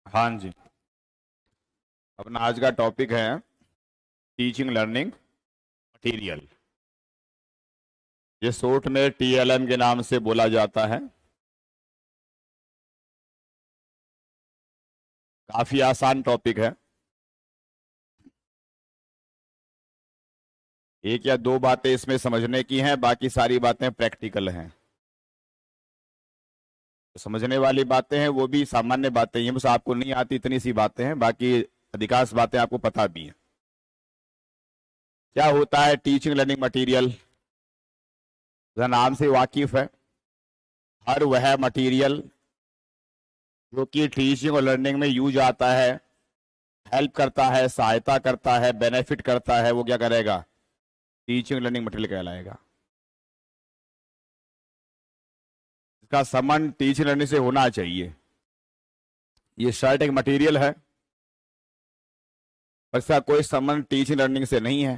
हाँ जी। अपना आज का टॉपिक है टीचिंग लर्निंग मटेरियल। ये शॉर्ट में टीएलएम के नाम से बोला जाता है। काफी आसान टॉपिक है। एक या दो बातें इसमें समझने की हैं, बाकी सारी बातें प्रैक्टिकल हैं। तो समझने वाली बातें हैं वो भी सामान्य बातें हैं, बस आपको नहीं आती इतनी सी बातें हैं, बाकी अधिकांश बातें आपको पता भी हैं। क्या होता है टीचिंग लर्निंग मटेरियल? नाम से वाकिफ है। हर वह मटेरियल जो कि टीचिंग और लर्निंग में यूज आता है, हेल्प करता है, सहायता करता है, बेनिफिट करता है, वो क्या करेगा? टीचिंग लर्निंग मटेरियल कहलाएगा। इसका संबंध टीचिंग लर्निंग से होना चाहिए। ये शर्ट एक मटेरियल है, पर इसका कोई संबंध टीचिंग लर्निंग से नहीं है।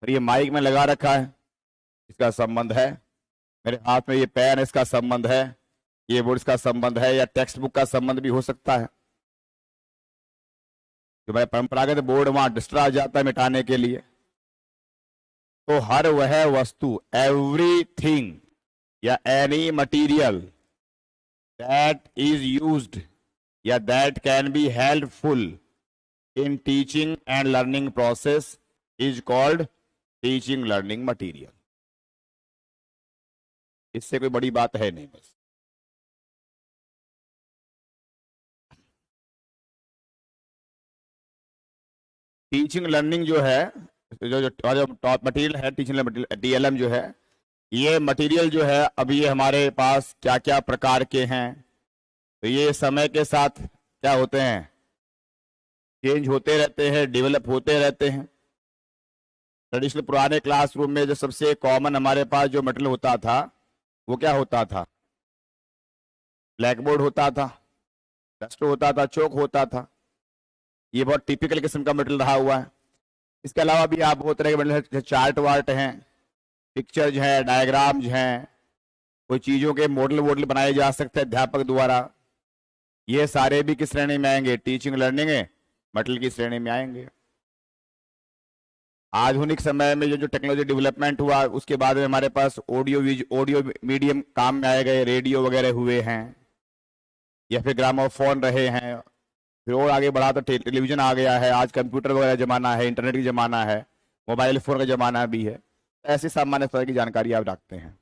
और ये माइक में लगा रखा है, इसका संबंध है। मेरे हाथ में ये पेन है, इसका संबंध है। ये बोर्ड का संबंध है, या टेक्स्ट बुक का संबंध भी हो सकता है। जो भाई परंपरागत बोर्ड वहां डिस्ट्रा आ जाता है मिटाने के लिए। तो हर वह वस्तु, एवरीथिंग या any material that is used या that can be helpful in teaching and learning process is called teaching learning material. इससे कोई बड़ी बात है नहीं, बस टीचिंग लर्निंग जो है, जो टॉप मटेरियल है, टीचिंग मटेरियल टीएलएम जो है, ये मटेरियल जो है, अभी ये हमारे पास क्या क्या प्रकार के हैं। तो ये समय के साथ क्या होते हैं? चेंज होते रहते हैं, डेवलप होते रहते हैं। ट्रेडिशनल पुराने क्लासरूम में जो सबसे कॉमन हमारे पास जो मटेरियल होता था, वो क्या होता था? ब्लैक बोर्ड होता था, डस्टर होता था, चौक होता था। ये बहुत टिपिकल किस्म का मटेरियल रहा हुआ है। इसके अलावा भी आप बहुत तरह के मटेरियल, चार्ट वार्ट हैं, पिक्चर्स हैं, डायग्राम्स हैं, कोई चीजों के मॉडल वॉडल बनाए जा सकते हैं अध्यापक द्वारा। ये सारे भी किस श्रेणी में आएंगे? टीचिंग लर्निंग मटेरियल की श्रेणी में आएंगे। आधुनिक समय में जो जो टेक्नोलॉजी डेवलपमेंट हुआ, उसके बाद में हमारे पास ऑडियो मीडियम काम में आए गए, रेडियो वगैरह हुए हैं, या फिर ग्रामोफोन रहे हैं। फिर और आगे बढ़ा तो टेलीविजन आ गया है, आज कंप्यूटर वगैरह जमाना है, इंटरनेट की जमाना है, मोबाइल फोन का जमाना भी है। ऐसी सामान्य तरह की जानकारी आप रखते हैं।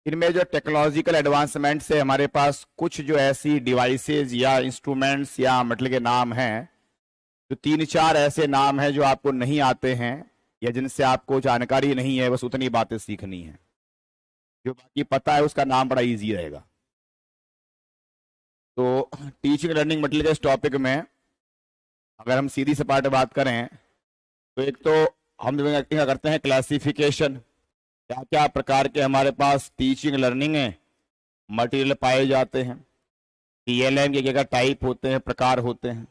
इनमें जो टेक्नोलॉजिकल एडवांसमेंट से हमारे पास कुछ जो ऐसी डिवाइसेज या इंस्ट्रूमेंट्स या मतलब के नाम हैं, जो तीन चार ऐसे नाम हैं जो आपको नहीं आते हैं या जिनसे आपको जानकारी नहीं है, बस उतनी बातें सीखनी है। जो बाकी पता है उसका नाम बड़ा इजी रहेगा। तो टीचिंग लर्निंग मटेरियल के इस टॉपिक में अगर हम सीधी सपाट बात करें, तो एक तो हम क्या करते हैं, क्लासिफिकेशन। क्या क्या प्रकार के हमारे पास टीचिंग लर्निंग मटेरियल पाए जाते हैं, टीएलएम के क्या टाइप होते हैं, प्रकार होते हैं।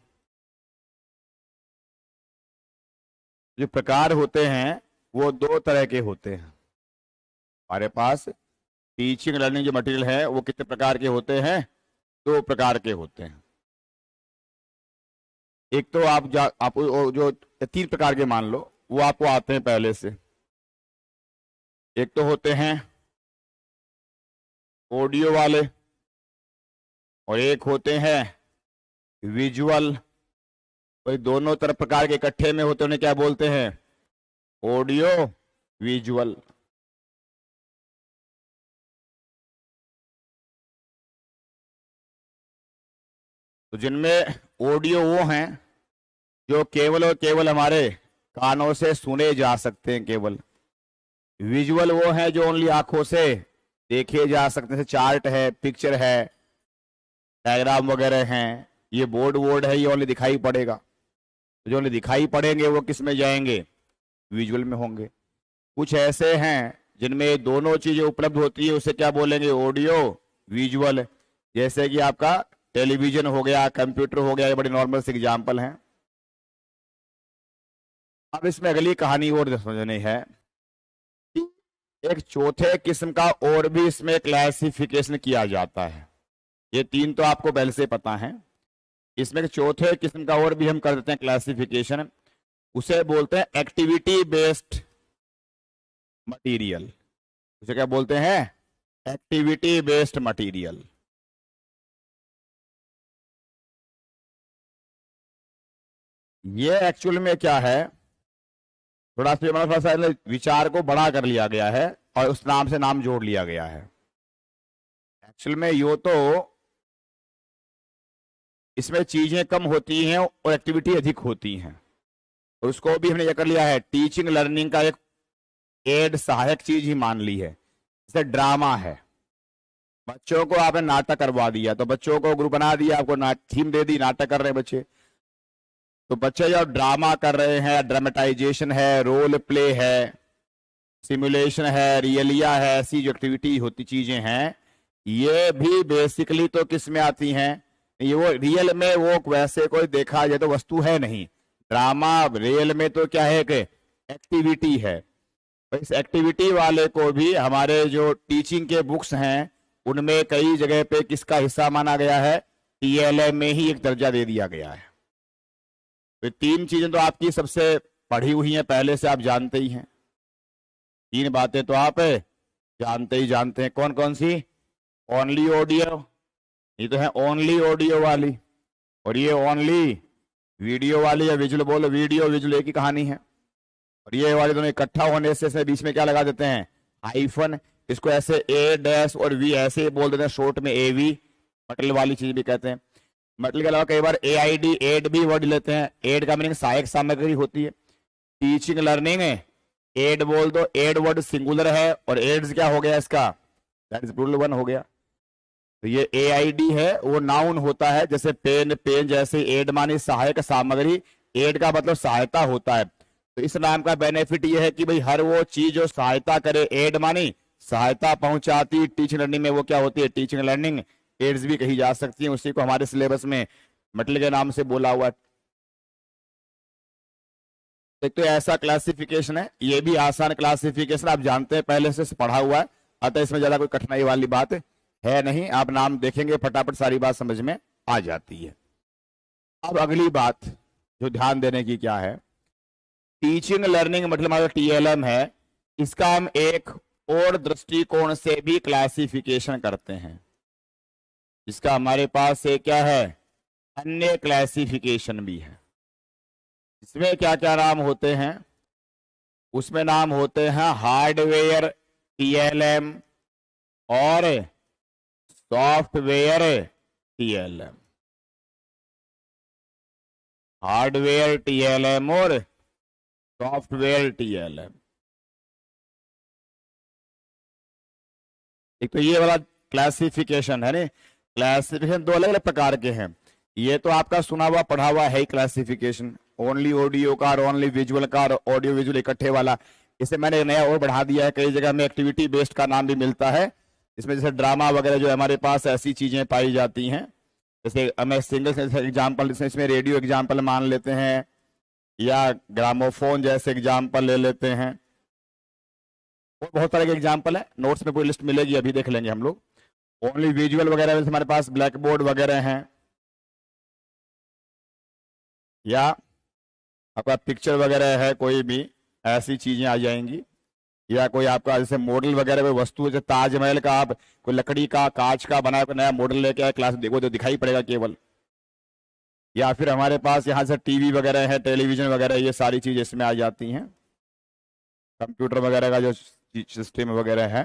जो प्रकार होते हैं वो दो तरह के होते हैं हमारे पास। टीचिंग लर्निंग जो मटेरियल है वो कितने प्रकार के होते हैं? दो प्रकार के होते हैं। एक तो आप जो तीन प्रकार के मान लो, वो आपको आते हैं पहले से। एक तो होते हैं ऑडियो वाले, और एक होते हैं विजुअल। तो दोनों तरह प्रकार के इकट्ठे में होते हैं, उन्हें क्या बोलते हैं? Audio visual. तो जिनमें ऑडियो वो हैं जो केवल और केवल हमारे कानों से सुने जा सकते हैं केवल। विजुअल वो हैं जो ओनली आंखों से देखे जा सकते हैं। चार्ट है, पिक्चर है, डायग्राम वगैरह हैं, ये बोर्ड है, ये ओनली दिखाई पड़ेगा। तो जो ओनली दिखाई पड़ेंगे वो किस में जाएंगे? विजुअल में होंगे। कुछ ऐसे हैं जिनमें दोनों चीजें उपलब्ध होती है, उसे क्या बोलेंगे? Audio visual. जैसे कि आपका टेलीविजन हो गया, कंप्यूटर हो गया, ये बड़े नॉर्मल से एग्जाम्पल हैं। अब इसमें अगली कहानी और समझनी है कि एक चौथे किस्म का और भी इसमें क्लासिफिकेशन किया जाता है। ये तीन तो आपको पहले से पता है। इसमें चौथे किस्म का और भी हम कर देते हैं क्लासिफिकेशन, उसे बोलते हैं एक्टिविटी बेस्ड मटेरियल। उसे क्या बोलते हैं? Activity based material. ये एक्चुअल में क्या है, थोड़ा सा विचार को बड़ा कर लिया गया है और उस नाम से नाम जोड़ लिया गया है। एक्चुअल में यो तो इसमें चीजें कम होती हैं और एक्टिविटी अधिक होती हैं, और उसको भी हमने ये कर लिया है टीचिंग लर्निंग का एक एड सहायक चीज ही मान ली है। जैसे ड्रामा है, बच्चों को आपने नाटक करवा दिया, तो बच्चों को ग्रुप बना दिया, आपको थीम दे दी, नाटक कर रहे हैं बच्चे, तो बच्चे जब ड्रामा कर रहे हैं, ड्रामेटाइजेशन है, रोल प्ले है, सिमुलेशन है, रियलिया है, ऐसी जो एक्टिविटी होती चीजें हैं, ये भी बेसिकली तो किस में आती हैं? ये वो रियल में वो वैसे कोई देखा जाए तो वस्तु है नहीं। ड्रामा रियल में तो क्या है कि एक्टिविटी है। तो इस एक्टिविटी वाले को भी हमारे जो टीचिंग के बुक्स हैं उनमें कई जगह पे किसका हिस्सा माना गया है? टीएलएम में ही एक दर्जा दे दिया गया है। तो तीन चीजें तो आपकी सबसे पढ़ी हुई हैं, पहले से आप जानते ही हैं। तीन बातें तो आप जानते हैं। कौन कौन सी? ओनली ऑडियो, ये तो है ओनली ऑडियो वाली, और ये ओनली वीडियो वाली, या विजुअल बोलो, वीडियो विजुअल एक ही कहानी है। और ये वाले दोनों इकट्ठा होने से बीच में क्या लगा देते हैं? हाइफन। इसको ऐसे ए डैश और वी ऐसे बोल देते हैं, शॉर्ट में एवी, मटल वाली चीज भी कहते हैं। मटल के अलावा कई बार एआईडी एड भी वर्ड लेते हैं। एड का मीनिंग सहायक सामग्री होती है। टीचिंग लर्निंग है, एड बोल दो, एड वर्ड सिंगुलर है, और एड्स क्या हो गया इसका? दैट इज प्लूरल वन हो गया। तो ये एआईडी है, वो नाउन होता है, जैसे पेन पेन जैसे एड मानी सहायक सामग्री, एड का मतलब सहायता होता है। तो इस नाम का बेनिफिट ये है कि भाई हर वो चीज जो सहायता करे, एड मानी सहायता पहुंचाती, टीचिंग लर्निंग में वो क्या होती है? टीचिंग लर्निंग एड्स भी कही जा सकती है। उसी को हमारे सिलेबस में मटल के नाम से बोला हुआ है। एक तो ऐसा क्लासिफिकेशन है, ये भी आसान क्लासिफिकेशन, आप जानते हैं, पहले से पढ़ा हुआ है, अतः इसमें ज्यादा कोई कठिनाई वाली बात है नहीं। आप नाम देखेंगे फटाफट सारी बात समझ में आ जाती है। अब अगली बात जो ध्यान देने की क्या है, टीचिंग लर्निंग मतलब हमारा टीएलएम है, इसका हम एक और दृष्टिकोण से भी क्लासिफिकेशन करते हैं। इसका हमारे पास एक क्या है? अन्य क्लासिफिकेशन भी है। इसमें क्या क्या नाम होते हैं? उसमें नाम होते हैं हार्डवेयर टीएलएम और सॉफ्टवेयर टीएलएम। हार्डवेयर टीएलएम और सॉफ्टवेयर टीएलएम। एक तो ये वाला क्लासिफिकेशन है, नहीं क्लासिफिकेशन दो अलग अलग प्रकार के हैं। ये तो आपका सुना हुआ पढ़ा हुआ है क्लासिफिकेशन, ओनली ऑडियो का और ओनली विजुअल का और ऑडियो विजुअल इकट्ठे वाला। इसे मैंने नया और बढ़ा दिया है, कई जगह में एक्टिविटी बेस्ड का नाम भी मिलता है। इसमें जैसे ड्रामा वगैरह जो हमारे पास ऐसी चीजें पाई जाती हैं, जैसे हमें सिंगल एग्जाम्पल इसमें रेडियो एग्जाम्पल मान लेते हैं, या ग्रामोफोन जैसे एग्जाम्पल ले लेते हैं, और बहुत तरह के एग्जाम्पल है। नोट्स में पूरी लिस्ट मिलेगी, अभी देख लेंगे हम लोग। ओनली विजुअल वगैरह हमारे पास ब्लैक बोर्ड वगैरह हैं, या आपका पिक्चर वगैरह है, कोई भी ऐसी चीजें आ जाएंगी। या कोई आपका जैसे मॉडल वगैरह कोई वस्तु, जैसे ताजमहल का आप कोई लकड़ी का कांच का बना कोई नया मॉडल लेके आए, क्लास देखो तो दिखाई पड़ेगा केवल। या फिर हमारे पास यहाँ से टीवी वगैरह है, टेलीविजन वगैरह, ये सारी चीजें इसमें आ जाती हैं। कंप्यूटर वगैरह का जो सिस्टम वगैरह है,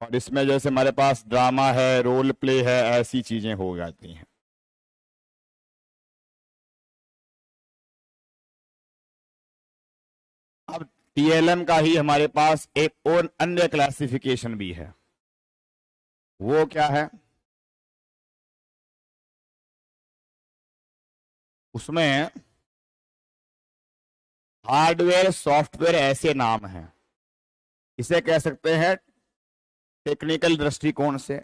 और इसमें जैसे हमारे पास ड्रामा है, रोल प्ले है, ऐसी चीजें हो जाती हैं। अब टीएलएम का ही हमारे पास एक और अन्य क्लासिफिकेशन भी है। वो क्या है? उसमें हार्डवेयर सॉफ्टवेयर ऐसे नाम हैं, इसे कह सकते हैं टेक्निकल दृष्टिकोण से,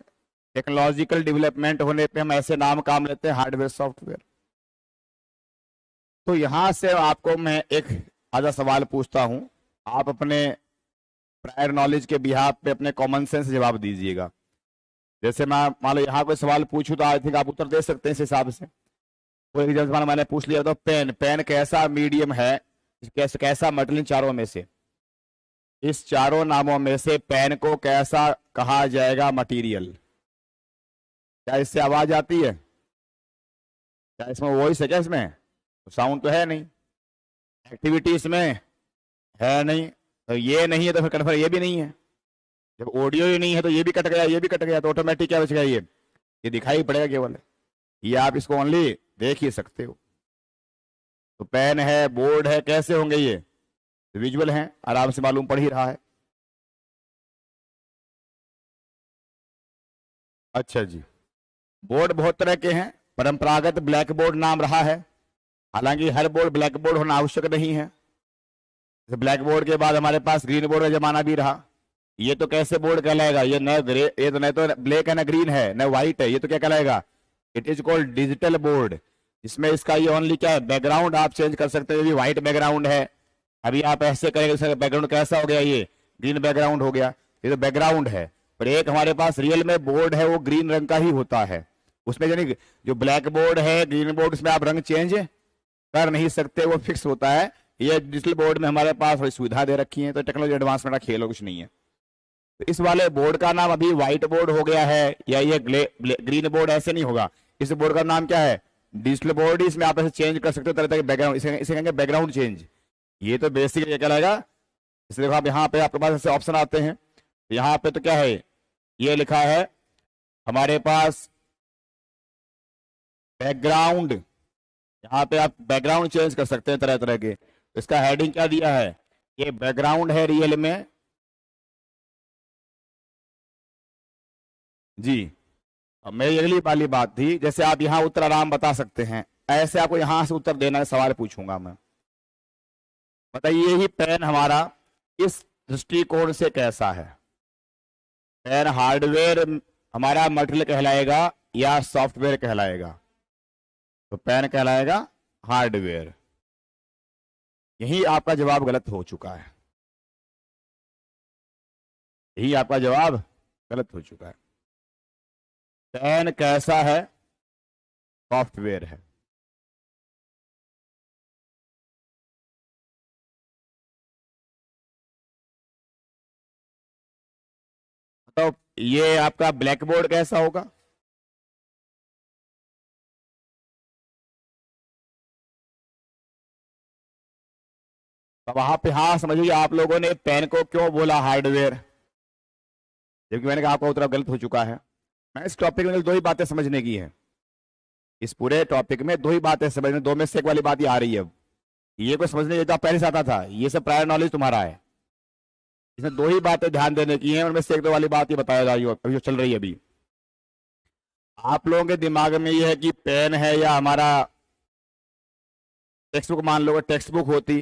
टेक्नोलॉजिकल डेवलपमेंट होने पे हम ऐसे नाम काम लेते हैं, हार्डवेयर सॉफ्टवेयर। तो यहां से आपको मैं एक आधा सवाल पूछता हूं, आप अपने प्रायर नॉलेज के बिहाफ पे अपने कॉमन सेंस जवाब दीजिएगा। जैसे मैं मान लो यहाँ कोई सवाल पूछूं तो आई थिंक आप उत्तर दे सकते हैं इस हिसाब से। कोई एग्जाम्पल मैंने पूछ लिया तो पेन, पेन कैसा मीडियम है, कैसा मटेरियल चारों में से, इस चारों नामों में से पेन को कैसा कहा जाएगा मटेरियल? क्या इससे आवाज आती है? क्या इसमें वॉइस है? क्या इसमें तो साउंड तो है नहीं, एक्टिविटी इसमें है नहीं, तो ये नहीं है तो फिर कन्फर्म ये भी नहीं है। जब ऑडियो ही नहीं है तो ये भी कट गया, ये भी कट गया, तो ऑटोमेटिक क्या बच गया? ये दिखाई पड़ेगा केवल, ये आप इसको ओनली देख ही सकते हो। तो पेन है, बोर्ड है, कैसे होंगे ये? विजुअल हैं, आराम से मालूम पड़ ही रहा है। अच्छा जी, बोर्ड बहुत तरह के हैं। परंपरागत ब्लैक बोर्ड नाम रहा है, हालांकि हर बोर्ड ब्लैक बोर्ड होना आवश्यक नहीं है। ब्लैक बोर्ड के बाद हमारे पास ग्रीन बोर्ड का जमाना भी रहा। ये तो कैसे बोर्ड कहलाएगा? ये न ग्रे, ये तो न तो ब्लैक है, न ग्रीन है, न व्हाइट है, ये तो क्या कहलाएगा? It is called digital board. इसमें इसका ये ओनली क्या है, बैकग्राउंड आप चेंज कर सकते हो। ये भी व्हाइट बैकग्राउंड है, अभी आप ऐसे करेंगे बैकग्राउंड कैसा हो गया? ये ग्रीन बैकग्राउंड हो गया। ये तो बैकग्राउंड है। पर एक हमारे पास रियल में बोर्ड है, वो ग्रीन रंग का ही होता है। उसमें यानी जो ब्लैक बोर्ड है, ग्रीन बोर्ड, उसमें आप रंग चेंज कर नहीं सकते, वो फिक्स होता है। ये डिजिटल बोर्ड में हमारे पास थोड़ी सुविधा दे रखी है, तो टेक्नोलॉजी एडवांसमेंट का खेल कुछ नहीं है। तो इस वाले बोर्ड का नाम अभी व्हाइट बोर्ड हो गया है, या ये ग्रीन बोर्ड ऐसे नहीं होगा। इस बोर्ड का नाम क्या है? Digital board. इसमें आप ऐसे चेंज कर सकते हो तरह तरह के बैकग्राउंड, इसे कहेंगे बैकग्राउंड चेंज। ये तो बेसिक ये कहलाएगा। इसलिए देखो आप यहाँ पे आपके पास ऐसे ऑप्शन आते हैं, यहाँ पे तो क्या है, ये लिखा है हमारे पास बैकग्राउंड। यहाँ पे आप बैकग्राउंड चेंज कर सकते हैं तरह तरह के। इसका हेडिंग क्या दिया है? ये बैकग्राउंड है रियल में जी। अब मेरी अगली वाली बात थी, जैसे आप यहाँ उत्तर आराम बता सकते हैं, ऐसे आपको यहां से उत्तर देना है। सवाल पूछूंगा मैं, बताइए ही पेन हमारा इस दृष्टिकोण से कैसा है? पेन हार्डवेयर हमारा मटेरियल कहलाएगा या सॉफ्टवेयर कहलाएगा? तो पेन कहलाएगा हार्डवेयर। यही आपका जवाब गलत हो चुका है, यही आपका जवाब गलत हो चुका है। पेन कैसा है? सॉफ्टवेयर है। तो ये आपका ब्लैक बोर्ड कैसा होगा? तो वहां पे हाँ समझिए, आप लोगों ने पेन को क्यों बोला हार्डवेयर, जबकि मैंने कहा आपका उत्तर गलत हो चुका है। मैं इस टॉपिक में दो ही बातें समझने की है, इस पूरे टॉपिक में दो ही बातें समझने, दो में से एक वाली बात ही आ रही है। अब ये कोई समझने तो पहले से आता था, ये सब प्रायर नॉलेज तुम्हारा है। इसमें दो ही बातें ध्यान देने की हैं, उनमें से एक दो वाली बात ही बताया जा रही है अभी जो चल रही है। अभी आप लोगों के दिमाग में ये है कि पेन है या हमारा टेक्स्ट बुक, मान लो टेक्स्ट बुक होती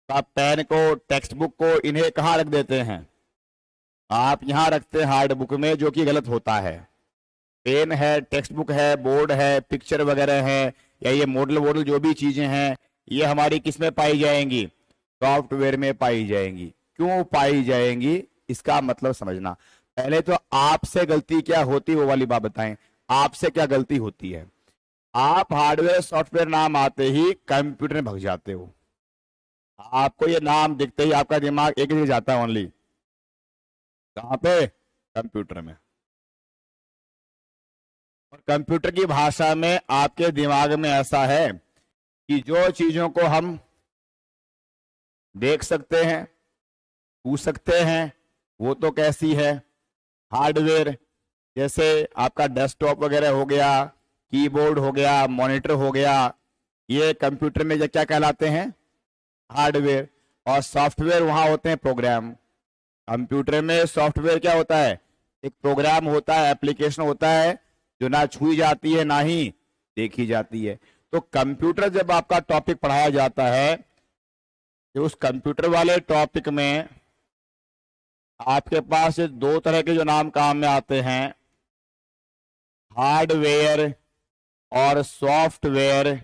तो आप पेन को, टेक्स्ट बुक को इन्हें कहाँ रख देते हैं? आप यहाँ रखते हैं हार्ड बुक में, जो कि गलत होता है। पेन है, टेक्स्ट बुक है, बोर्ड है, पिक्चर वगैरह है, या ये मॉडल वॉडल जो भी चीजें हैं, ये हमारी किस में पाई जाएंगी? सॉफ्टवेयर में पाई जाएंगी। क्यों पाई जाएंगी, इसका मतलब समझना। पहले तो आपसे गलती क्या होती वो वाली बात बताएं। आपसे क्या गलती होती है? आप हार्डवेयर सॉफ्टवेयर नाम आते ही कंप्यूटर में भग जाते हो। आपको ये नाम दिखते ही आपका दिमाग एक जगह जाता है ओनली, कहां पे? कंप्यूटर में। और कंप्यूटर की भाषा में आपके दिमाग में ऐसा है कि जो चीजों को हम देख सकते हैं, पूछ सकते हैं, वो तो कैसी है? हार्डवेयर। जैसे आपका डेस्कटॉप वगैरह हो गया, कीबोर्ड हो गया, मॉनिटर हो गया, ये कंप्यूटर में क्या कहलाते हैं? हार्डवेयर। और सॉफ्टवेयर वहां होते हैं प्रोग्राम। कंप्यूटर में सॉफ्टवेयर क्या होता है? एक प्रोग्राम होता है, एप्लीकेशन होता है, जो ना छुई जाती है ना ही देखी जाती है। तो कंप्यूटर जब आपका टॉपिक पढ़ाया जाता है, तो उस कंप्यूटर वाले टॉपिक में आपके पास दो तरह के जो नाम काम में आते हैं, हार्डवेयर और सॉफ्टवेयर।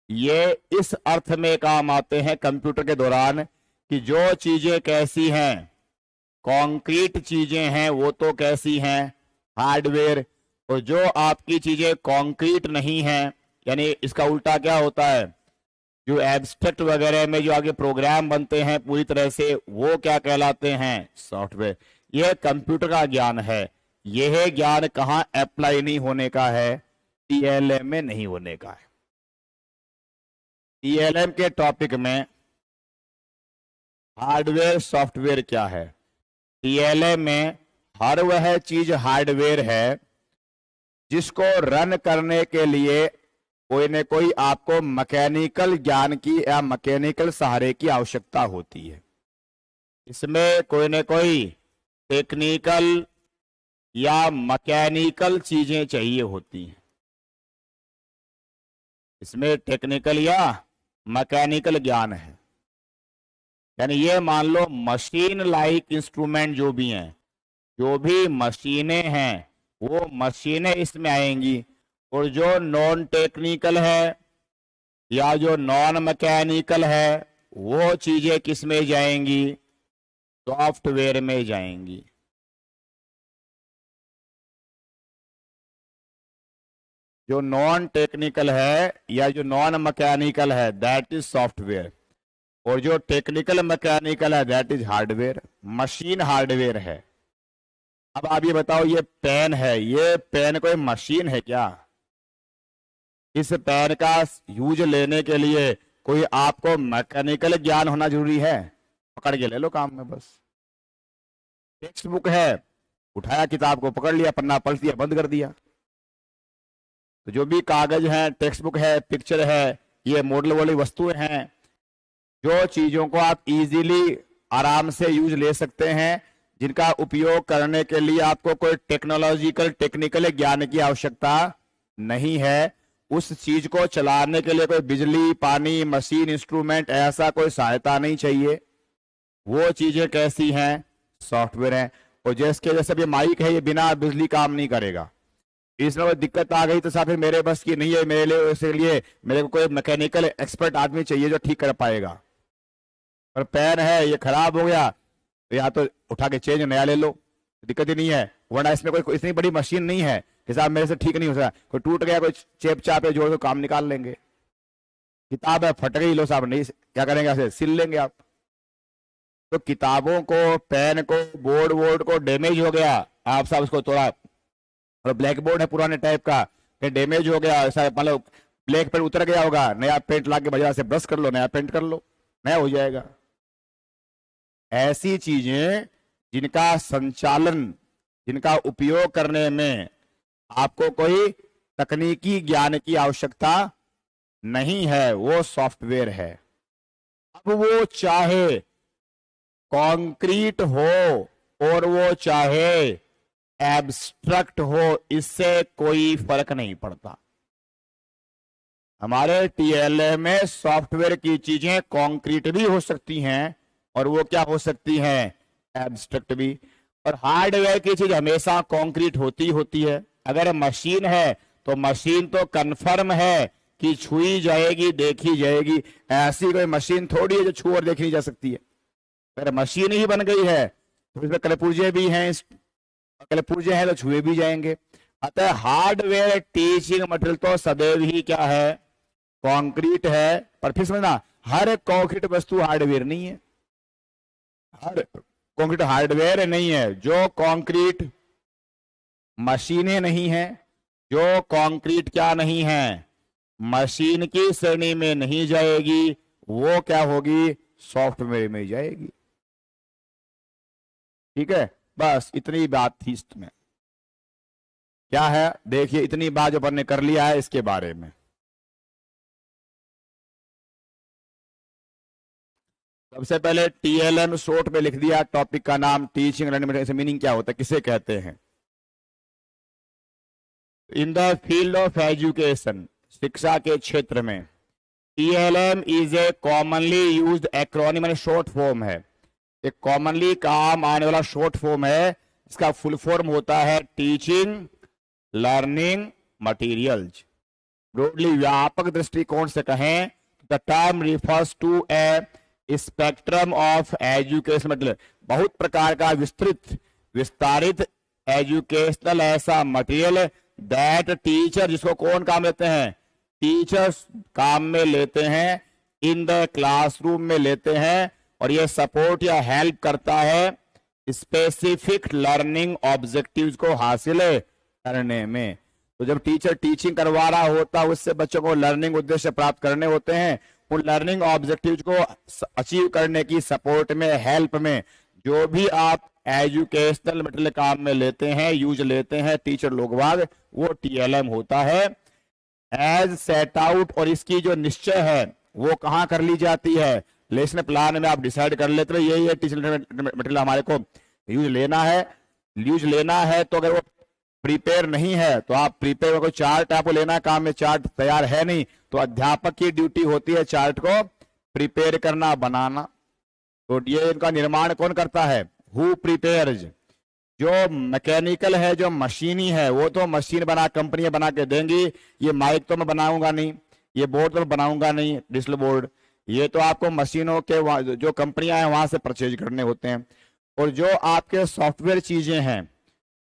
ये इस अर्थ में काम आते हैं कंप्यूटर के दौरान कि जो चीजें कैसी हैं, कॉन्क्रीट चीजें हैं, वो तो कैसी हैं? हार्डवेयर। और जो आपकी चीजें कॉन्क्रीट नहीं हैं, यानी इसका उल्टा क्या होता है, जो एब्स्ट्रैक्ट वगैरह में जो आगे प्रोग्राम बनते हैं पूरी तरह से, वो क्या कहलाते हैं, सॉफ्टवेयर। यह कंप्यूटर का ज्ञान है। यह ज्ञान कहाँ अप्लाई नहीं होने का है, टीएलएम में नहीं होने का है। टीएलएम के टॉपिक में हार्डवेयर सॉफ्टवेयर क्या है, टीएलएम में हर वह चीज हार्डवेयर है जिसको रन करने के लिए कोई न कोई आपको मैकेनिकल ज्ञान की या मैकेनिकल सहारे की आवश्यकता होती है। इसमें कोई न कोई टेक्निकल या मैकेनिकल चीजें चाहिए होती हैं। इसमें टेक्निकल या मैकेनिकल ज्ञान है। यानी ये मान लो मशीन लाइक इंस्ट्रूमेंट जो भी हैं, जो भी मशीनें हैं, वो मशीनें इसमें आएंगी। और जो नॉन टेक्निकल है या जो नॉन मैकेनिकल है, वो चीजें किस में जाएंगी, सॉफ्टवेयर में जाएंगी। जो नॉन टेक्निकल है या जो नॉन मैकेनिकल है, दैट इज सॉफ्टवेयर। और जो टेक्निकल मैकेनिकल है, that is hardware. Machine hardware है। अब आप ये बताओ, ये पेन है, ये पेन कोई मशीन है क्या? इस पेन का यूज लेने के लिए कोई आपको मैकेनिकल ज्ञान होना जरूरी है? पकड़ के ले लो काम में बस। टेक्स्ट बुक है, उठाया किताब को, पकड़ लिया, पन्ना पलट दिया, बंद कर दिया। तो जो भी कागज है, टेक्स्ट बुक है, पिक्चर है, ये मॉडल वाली वस्तुएं हैं, जो चीजों को आप इजीली आराम से यूज ले सकते हैं, जिनका उपयोग करने के लिए आपको कोई टेक्नोलॉजिकल टेक्निकल ज्ञान की आवश्यकता नहीं है। उस चीज को चलाने के लिए कोई बिजली, पानी, मशीन, इंस्ट्रूमेंट, ऐसा कोई सहायता नहीं चाहिए। वो चीजें कैसी हैं, सॉफ्टवेयर हैं। और जैसे जैसे ये माइक है, ये बिना बिजली काम नहीं करेगा। इसमें कोई दिक्कत आ गई तो साहब मेरे बस की नहीं है, मेरे लिए इसलिए मेरे को कोई मैकेनिकल एक्सपर्ट आदमी चाहिए जो ठीक कर पाएगा। और पेन है, ये खराब हो गया तो या तो उठा के चेंज नया ले लो, दिक्कत ही नहीं है। वरना इसमें कोई इतनी बड़ी मशीन नहीं है कि साहब मेरे से ठीक नहीं हो सकता, कोई टूट गया, कोई चेप चाप जोड़ के काम निकाल लेंगे। किताब है, फट गई, लो साहब नहीं, क्या करेंगे, ऐसे सिल लेंगे आप। तो किताबों को, पेन को, बोर्ड को डैमेज हो गया, आप साहब उसको थोड़ा, और ब्लैक बोर्ड है पुराने टाइप का, डैमेज हो गया, ऐसा मतलब ब्लैक पेंट उतर गया होगा, नया पेंट ला के बाजार से ब्रश कर लो, नया पेंट कर लो, नया हो जाएगा। ऐसी चीजें जिनका संचालन, जिनका उपयोग करने में आपको कोई तकनीकी ज्ञान की आवश्यकता नहीं है, वो सॉफ्टवेयर है। अब वो चाहे कॉन्क्रीट हो और वो चाहे एब्स्ट्रैक्ट हो, इससे कोई फर्क नहीं पड़ता। हमारे टीएलए में सॉफ्टवेयर की चीजें कॉन्क्रीट भी हो सकती हैं और वो क्या हो सकती हैं, एब्स्ट्रैक्ट भी। और हार्डवेयर की चीज हमेशा कॉन्क्रीट होती है। अगर मशीन है तो मशीन तो कन्फर्म है कि छुई जाएगी, देखी जाएगी। ऐसी कोई मशीन थोड़ी है जो छू और देखी नहीं जा सकती है। अगर मशीन ही बन गई है तो इसमें कलपुर्जे भी हैं, कलपुर्जे हैं तो छुए भी जाएंगे। अतः हार्डवेयर टीचिंग मटेरियल तो सदैव ही क्या है, कॉन्क्रीट है। पर फिर समझना, हर कॉन्क्रीट वस्तु हार्डवेयर नहीं है। हर कॉन्क्रीट हार्डवेयर नहीं है। जो कॉन्क्रीट मशीनें नहीं है, जो कॉन्क्रीट क्या नहीं है, मशीन की श्रेणी में नहीं जाएगी, वो क्या होगी, सॉफ्टवेयर में जाएगी। ठीक है, बस इतनी बात थी इसमें। क्या है, देखिए इतनी बात जो अपन ने कर लिया है इसके बारे में। सबसे पहले टीएलएम शॉर्ट में लिख दिया, टॉपिक का नाम टीचिंग लर्निंग, मीनिंग क्या होता है, किसे कहते हैं। In the field of education, शिक्षा के क्षेत्र में, TLM is a commonly used acronym, short form है, एक कॉमनली काम आने वाला शॉर्ट फॉर्म है। इसका फुल फॉर्म होता है टीचिंग लर्निंग मटीरियल्स। ब्रॉडली, व्यापक दृष्टिकोण से कहें, the term refers to a spectrum of education material, बहुत प्रकार का विस्तृत विस्तारित एजुकेशनल ऐसा मटेरियल दैट टीचर, जिसको कौन काम लेते हैं, टीचर्स काम में लेते हैं, इन द क्लासरूम में लेते हैं, और ये सपोर्ट या हेल्प करता है स्पेसिफिक लर्निंग ऑब्जेक्टिव्स को हासिल करने में। तो जब टीचर टीचिंग करवा रहा होता है, उससे बच्चों को लर्निंग उद्देश्य प्राप्त करने होते हैं, उन लर्निंग ऑब्जेक्टिव्स को अचीव करने की सपोर्ट में, हेल्प में जो भी आप एजुकेशनल मटेरियल काम में लेते हैं, यूज लेते हैं टीचर लोग बाद, वो टीएलएम होता है एज सेट आउट। और इसकी जो निश्चय है वो कहाँ कर ली जाती है? लेसन प्लान में आप डिसाइड कर लेते हो यही टीचर मटेरियल हमारे को यूज लेना है। यूज लेना है तो अगर वो प्रिपेयर नहीं है तो आप प्रिपेयर, कोई चार्ट आपको लेना है, काम में चार्ट तैयार है नहीं, तो अध्यापक की ड्यूटी होती है चार्ट को प्रिपेयर करना, बनाना। तो ये इनका निर्माण कौन करता है? Who prepares. जो मैकेनिकल है, जो मशीनी है, वो तो मशीन बना, कंपनियां बना के देंगी। ये माइक तो मैं बनाऊंगा नहीं, ये बोर्ड तो मैं बनाऊंगा नहीं, डिजिटल बोर्ड, ये तो आपको मशीनों के जो कंपनियां हैं वहां से परचेज करने होते हैं। और जो आपके सॉफ्टवेयर चीजें हैं,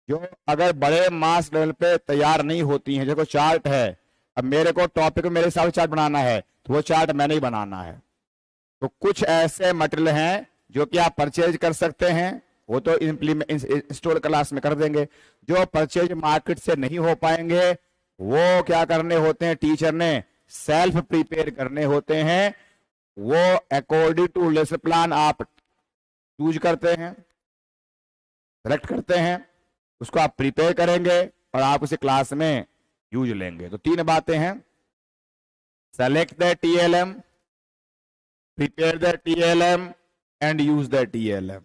जो अगर बड़े मास लेवल पे तैयार नहीं होती हैं, जैसे चार्ट है, अब मेरे को टॉपिक मेरे हिसाब से चार्ट बनाना है, तो वो चार्ट मैंने ही बनाना है। तो कुछ ऐसे मटेरियल हैं जो कि आप परचेज कर सकते हैं, वो तो इंस्टॉल क्लास में कर देंगे। जो परचेज मार्केट से नहीं हो पाएंगे, वो क्या करने होते हैं? टीचर ने सेल्फ प्रिपेयर करने होते हैं। वो अकॉर्डिंग टू लेसन प्लान आप चूज करते हैं, सेलेक्ट करते हैं, उसको आप प्रिपेयर करेंगे और आप उसे क्लास में यूज लेंगे। तो 3 बातें हैं: select the TLM, prepare the TLM and use the TLM.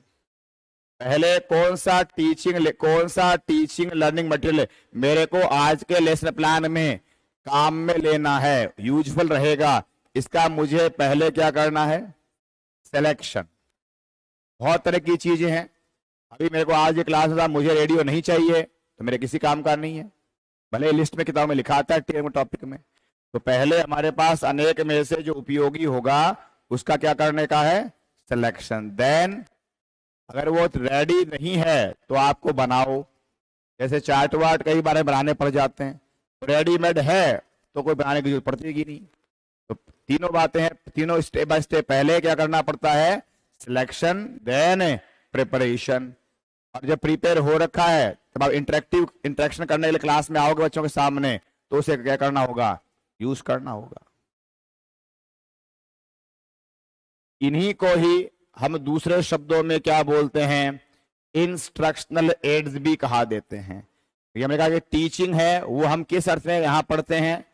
पहले कौन सा टीचिंग लर्निंग मटेरियल मेरे को आज के लेसन प्लान में काम में लेना है, यूजफुल रहेगा, इसका मुझे पहले क्या करना है? सिलेक्शन। बहुत तरह की चीजें हैं। अभी मेरे को आज ये क्लास था, मुझे रेडियो नहीं चाहिए, तो मेरे किसी काम का नहीं है, भले लिस्ट में किताब में लिखा आता है टॉपिक में। तो पहले हमारे पास अनेक में से जो उपयोगी होगा उसका क्या करने का है? सिलेक्शन। देन अगर वो रेडी नहीं है तो आपको बनाओ। जैसे चार्ट वार्ट कई बार बनाने पड़ जाते हैं, रेडीमेड है तो कोई बनाने की जरूरत पड़ती ही नहीं। तो तीनों बातें हैं, तीनों स्टेप बाय स्टेप। पहले क्या करना पड़ता है? Selection, then preparation. और जब प्रिपेयर हो रखा है तब आप इंटरेक्शन करने के लिए क्लास में आओगे बच्चों के सामने, तो उसे क्या करना होगा? यूज करना होगा। इन्हीं को ही हम दूसरे शब्दों में क्या बोलते हैं? इंस्ट्रक्शनल एड्स भी कहा देते हैं। तो हमने कहा कि टीचिंग है वो हम किस अर्थ में यहां पढ़ते हैं?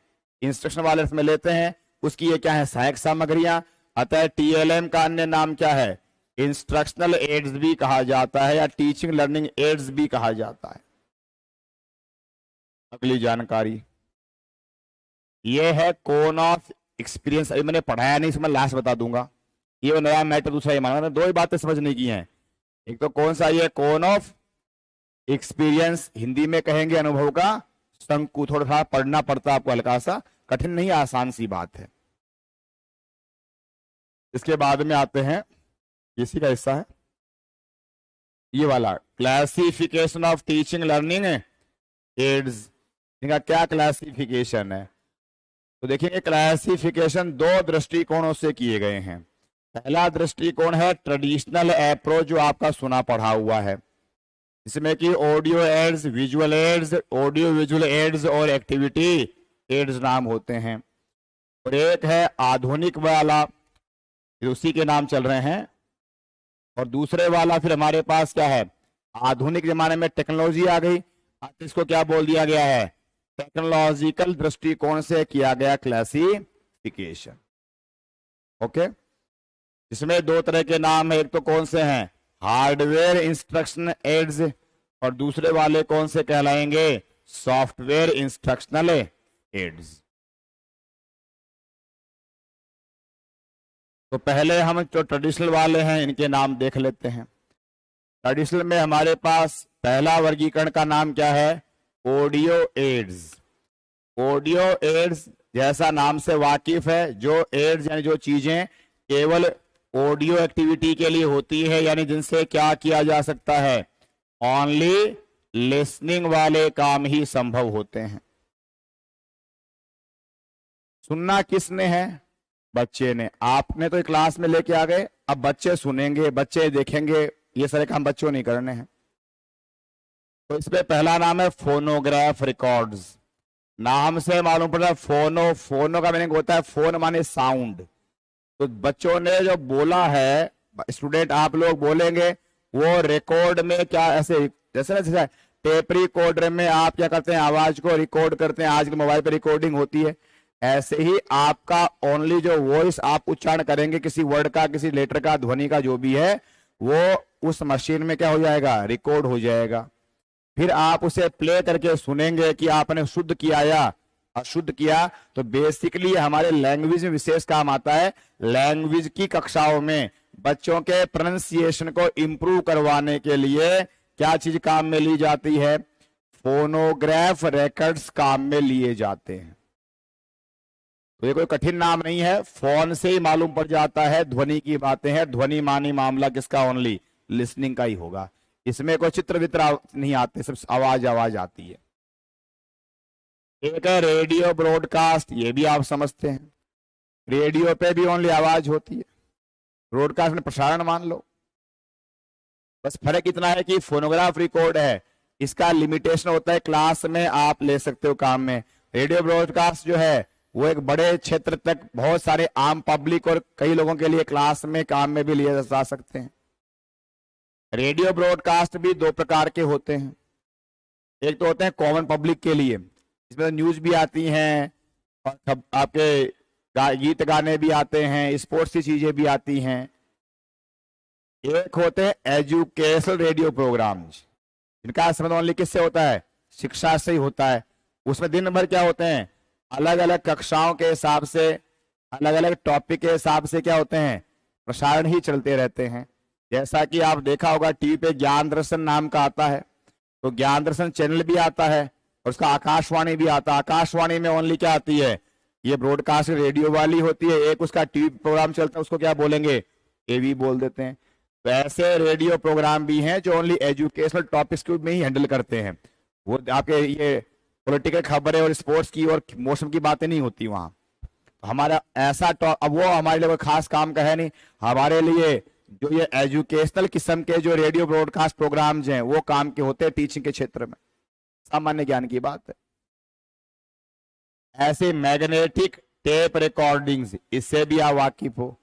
इंस्ट्रक्शन वाले अर्थ में लेते हैं। उसकी ये क्या है? सहायक सामग्रियां। अतः टीएलएम का अन्य नाम क्या है? इंस्ट्रक्शनल एड्स भी कहा जाता है या टीचिंग लर्निंग एड्स भी कहा जाता है। अगली जानकारी ये है कोन ऑफ एक्सपीरियंस। अभी मैंने पढ़ाया नहीं, इसमें लास्ट बता दूंगा। ये नया मैटर, दूसरा ये माना, 2 ही बातें समझने की हैं। एक तो कौन सा? ये कोन ऑफ एक्सपीरियंस, हिंदी में कहेंगे अनुभव का शंकु। थोड़ा सा पढ़ना पड़ता आपको, हल्का सा, कठिन नहीं, आसान सी बात है। इसके बाद में आते हैं, इसी का हिस्सा है ये वाला, classification of teaching learning aids. इनका क्या क्लासिफिकेशन है? तो देखिए क्लासिफिकेशन 2 दृष्टिकोणों से किए गए हैं। पहला दृष्टिकोण है ट्रेडिशनल अप्रोच, जो आपका सुना पढ़ा हुआ है, इसमें कि audio aids, visual aids, audio visual aids और एक्टिविटी एड्स नाम होते हैं। और एक है आधुनिक वाला, उसी के नाम चल रहे हैं। और दूसरे वाला फिर हमारे पास क्या है? आधुनिक जमाने में टेक्नोलॉजी आ गई, इसको क्या बोल दिया गया है? टेक्नोलॉजिकल दृष्टिकोण से किया गया क्लासिफिकेशन। ओके, इसमें 2 तरह के नाम है। एक तो कौन से हैं? हार्डवेयर इंस्ट्रक्शन एड्स, और दूसरे वाले कौन से कहलाएंगे? Software instructional aids. तो पहले हम जो ट्रेडिशनल वाले हैं इनके नाम देख लेते हैं। ट्रेडिशनल में हमारे पास पहला वर्गीकरण का नाम क्या है? Audio ads. ऑडियो एड्स जैसा नाम से वाकिफ है, जो एड्स यानी जो चीजें केवल ऑडियो एक्टिविटी के लिए होती है, यानी जिनसे क्या किया जा सकता है? ओनली लिसनिंग वाले काम ही संभव होते हैं। सुनना किसने है? बच्चे ने। आपने तो क्लास में लेके आ गए, अब बच्चे सुनेंगे, बच्चे देखेंगे, ये सारे काम बच्चों नहीं करने हैं। तो इसमें पहला नाम है फोनोग्राफ रिकॉर्ड्स। नाम से मालूम पड़ता है फोनो, फोनो का मीनिंग होता है फोन माने साउंड। तो बच्चों ने जो बोला है, स्टूडेंट आप लोग बोलेंगे, वो रिकॉर्ड में क्या ऐसे जैसे ना जैसे टेप रिकॉर्डर में आप क्या करते हैं, आवाज को रिकॉर्ड करते हैं, आज के मोबाइल पे रिकॉर्डिंग होती है, ऐसे ही आपका ओनली जो वॉइस आप उच्चारण करेंगे किसी वर्ड का, किसी लेटर का, ध्वनि का, जो भी है, वो उस मशीन में क्या हो जाएगा, रिकॉर्ड हो जाएगा। फिर आप उसे प्ले करके सुनेंगे कि आपने शुद्ध किया या अशुद्ध किया। तो बेसिकली हमारे लैंग्वेज में विशेष काम आता है। लैंग्वेज की कक्षाओं में बच्चों के प्रोनाउंसिएशन को इंप्रूव करवाने के लिए क्या चीज काम में ली जाती है? फोनोग्राफ रिकॉर्ड्स काम में लिए जाते हैं। तो ये कोई कठिन नाम नहीं है, फोन से ही मालूम पड़ जाता है, ध्वनि की बातें हैं। ध्वनि मानी मामला किसका? ओनली लिसनिंग का ही होगा। इसमें कोई चित्र वित्र नहीं आते, सिर्फ आवाज आवाज आती है। एक है रेडियो ब्रॉडकास्ट, ये भी आप समझते हैं, रेडियो पे भी ओनली आवाज होती है, ब्रॉडकास्ट में प्रसारण मान लो। बस फर्क इतना है कि फोनोग्राफ रिकॉर्ड है, इसका लिमिटेशन होता है, क्लास में आप ले सकते हो काम में। रेडियो ब्रॉडकास्ट जो है वो एक बड़े क्षेत्र तक, बहुत सारे आम पब्लिक और कई लोगों के लिए क्लास में काम में भी लिए जा सकते हैं। रेडियो ब्रॉडकास्ट भी दो प्रकार के होते हैं। एक तो होते हैं कॉमन पब्लिक के लिए, इसमें न्यूज भी आती हैं और आपके गीत गाने भी आते हैं, स्पोर्ट्स की चीजें भी आती हैं। एक होते हैं एजुकेशनल रेडियो प्रोग्राम्स, इनका संबंध ओनली किससे होता है? शिक्षा से ही होता है। उसमें दिन भर क्या होते हैं, अलग अलग कक्षाओं के हिसाब से, अलग अलग टॉपिक के हिसाब से क्या होते हैं, प्रसारण ही चलते रहते हैं। जैसा कि आप देखा होगा टीवी पे ज्ञान दर्शन नाम का आता है, तो ज्ञान दर्शन चैनल भी आता है और उसका आकाशवाणी भी आता है। आकाशवाणी में ओनली क्या आती है, ये ब्रॉडकास्ट रेडियो वाली होती है। एक उसका टीवी प्रोग्राम चलता है, उसको क्या बोलेंगे, एवी बोल देते हैं। तो ऐसे रेडियो प्रोग्राम भी हैं जो ओनली एजुकेशनल टॉपिक्स को में ही हैंडल करते हैं। वो आपके ये पॉलिटिकल खबरें और स्पोर्ट्स की और मौसम की बातें नहीं होती वहां। तो हमारा ऐसा अब वो हमारे लिए कोई खास काम का है नहीं। हमारे लिए जो ये एजुकेशनल किस्म के जो रेडियो ब्रॉडकास्ट प्रोग्राम्स हैं वो काम के होते हैं टीचिंग के क्षेत्र में, सामान्य ज्ञान की बात है। ऐसे मैग्नेटिक टेप रिकॉर्डिंग्स, इससे भी आप वाकिफ हो,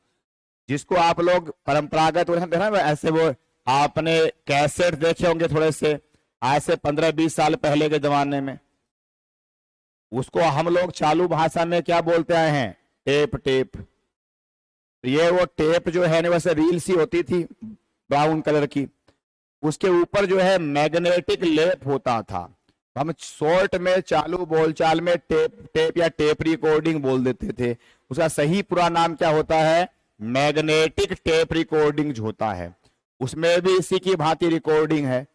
जिसको आप लोग परंपरागत ऐसे वो आपने कैसेट देखे होंगे थोड़े से, आज से 15-20 साल पहले के जमाने में, उसको हम लोग चालू भाषा में क्या बोलते आए हैं, टेप। टेप तो ये वो टेप जो है ना, वैसे रील सी होती थी ब्राउन कलर की, उसके ऊपर जो है मैग्नेटिक लेप होता था। हम शॉर्ट में चालू बोलचाल में टेप या टेप रिकॉर्डिंग बोल देते थे। उसका सही पूरा नाम क्या होता है, मैग्नेटिक टेप रिकॉर्डिंग होता है। उसमें भी इसी की भांति रिकॉर्डिंग है।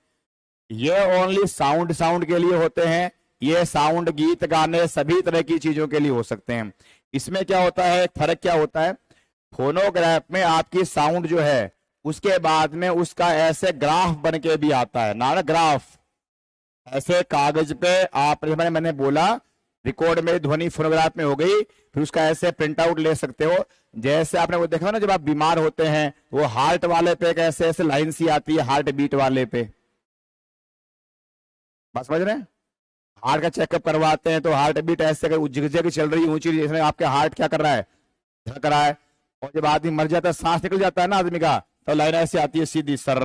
ये ओनली साउंड के लिए होते हैं। ये साउंड गीत गाने सभी तरह की चीजों के लिए हो सकते हैं। इसमें क्या होता है, फर्क क्या होता है, फोनोग्राफ में आपकी साउंड जो है उसके बाद में उसका ऐसे ग्राफ बन के भी आता है ना, ग्राफ ऐसे कागज पे आप, मैंने बोला रिकॉर्ड में ध्वनि फोनोग्राफ में हो गई, फिर उसका ऐसे प्रिंट आउट ले सकते हो। जैसे आपने वो देखा ना, जब आप बीमार होते हैं वो हार्ट वाले पे ऐसे ऐसे लाइन सी आती है, हार्ट बीट वाले पे, बस समझ रहे हैं, हार्ट का चेकअप करवाते हैं तो हार्ट बीट ऐसे जगह चल रही है ऊंची, जैसे आपके हार्ट क्या कर रहा है, धड़क रहा है। और जब आदमी मर जाता है, सांस निकल जाता है ना आदमी का, तो लाइन ऐसे आती है सीधी सर,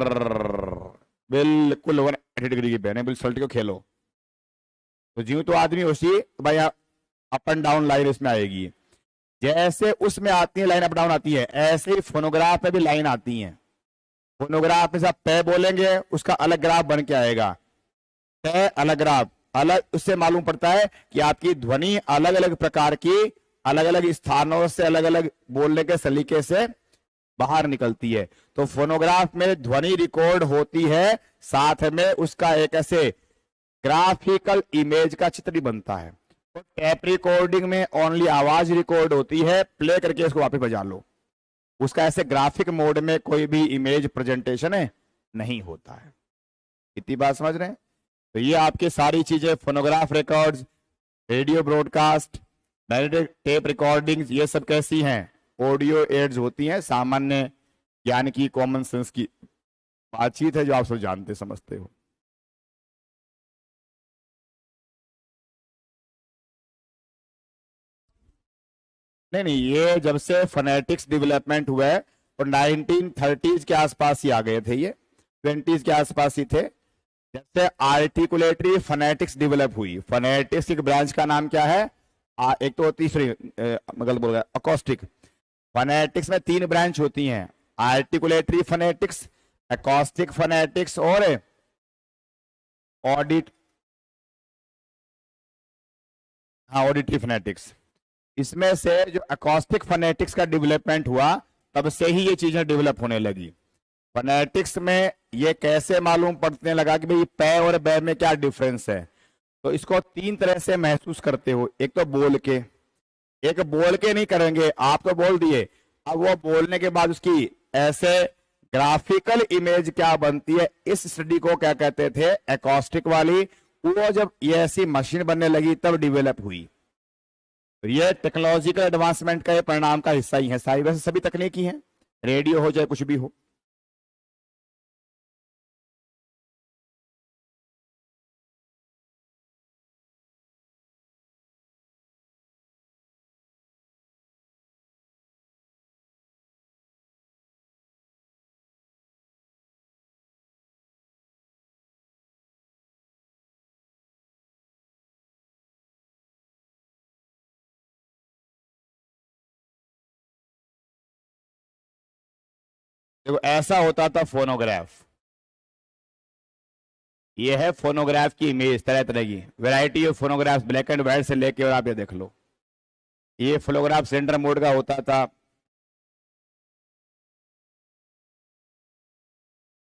बिल्कुल 180 डिग्री की बहने, बिल्कुल सल्टी को खेलो तो जीव तो आदमी उसी भाई अप एंड डाउन लाइन इसमें आएगी। जैसे उसमें आती है लाइन अप डाउन आती है, ऐसे ही फोनोग्राफ में भी लाइन आती है। फोनोग्राफ में आप पे बोलेंगे उसका अलग ग्राफ बन के आएगा, पे अलग ग्राफ अलग, उससे मालूम पड़ता है कि आपकी ध्वनि अलग अलग प्रकार की, अलग अलग स्थानों से, अलग अलग बोलने के सलीके से बाहर निकलती है। तो फोनोग्राफ में ध्वनि रिकॉर्ड होती है, साथ में उसका एक ऐसे ग्राफिकल इमेज का चित्र भी बनता है। तो टेप रिकॉर्डिंग में ओनली आवाज रिकॉर्ड होती है, प्ले करके उसको वापस बजा लो, उसका ऐसे ग्राफिक मोड में कोई भी इमेज प्रेजेंटेशन है नहीं होता है। इतनी बात समझ रहे हैं? तो ये आपकी सारी चीजें, phonograph records, radio broadcast, magnetic tape recordings ये सब कैसी हैं? ऑडियो एड्स होती हैं, सामान्य ज्ञान की, कॉमन सेंस की बातचीत है जो आप सब जानते समझते हो। नहीं नहीं, ये जब से फोनेटिक्स डेवलपमेंट हुआ है और 1930s के आसपास ही आ गए थे ये, 20s के आसपास ही थे जैसे आर्टिकुलेटरी फोनेटिक्स डेवलप हुई। फोनेटिक्स एक ब्रांच का नाम क्या है? एक तो तीसरी गलत बोल गया, अकॉस्टिक। फोनेटिक्स में तीन ब्रांच होती हैं, आर्टिकुलेटरी फोनेटिक्स, अकॉस्टिक फोनेटिक्स और ऑडिट, हाँ ऑडिटरी फोनेटिक्स। इसमें से जो अकॉस्टिक फोनेटिक्स का डेवलपमेंट हुआ तब से ही ये चीजें डेवलप होने लगी। फोनेटिक्स में ये कैसे मालूम पड़ने लगा कि भाई पै और बै में क्या डिफरेंस है? तो इसको तीन तरह से महसूस करते हो। एक तो बोल के, एक बोल के नहीं करेंगे, आप तो बोल दिए, अब वो बोलने के बाद उसकी ऐसे ग्राफिकल इमेज क्या बनती है, इस स्टडी को क्या कहते थे? एकॉस्टिक वाली। वो जब ये ऐसी मशीन बनने लगी तब डेवलप हुई। तो ये टेक्नोलॉजिकल एडवांसमेंट का परिणाम का हिस्सा ही है सारी, वैसे सभी तकनीकी हैं, रेडियो हो चाहे कुछ भी हो। देखो ऐसा होता था फोनोग्राफ, ये है फोनोग्राफ की इमेज, तरह तरह की variety of phonograph, black and white से लेके, और आप ये देख लो, ये फोनोग्राफ सेंटर मोड का होता था,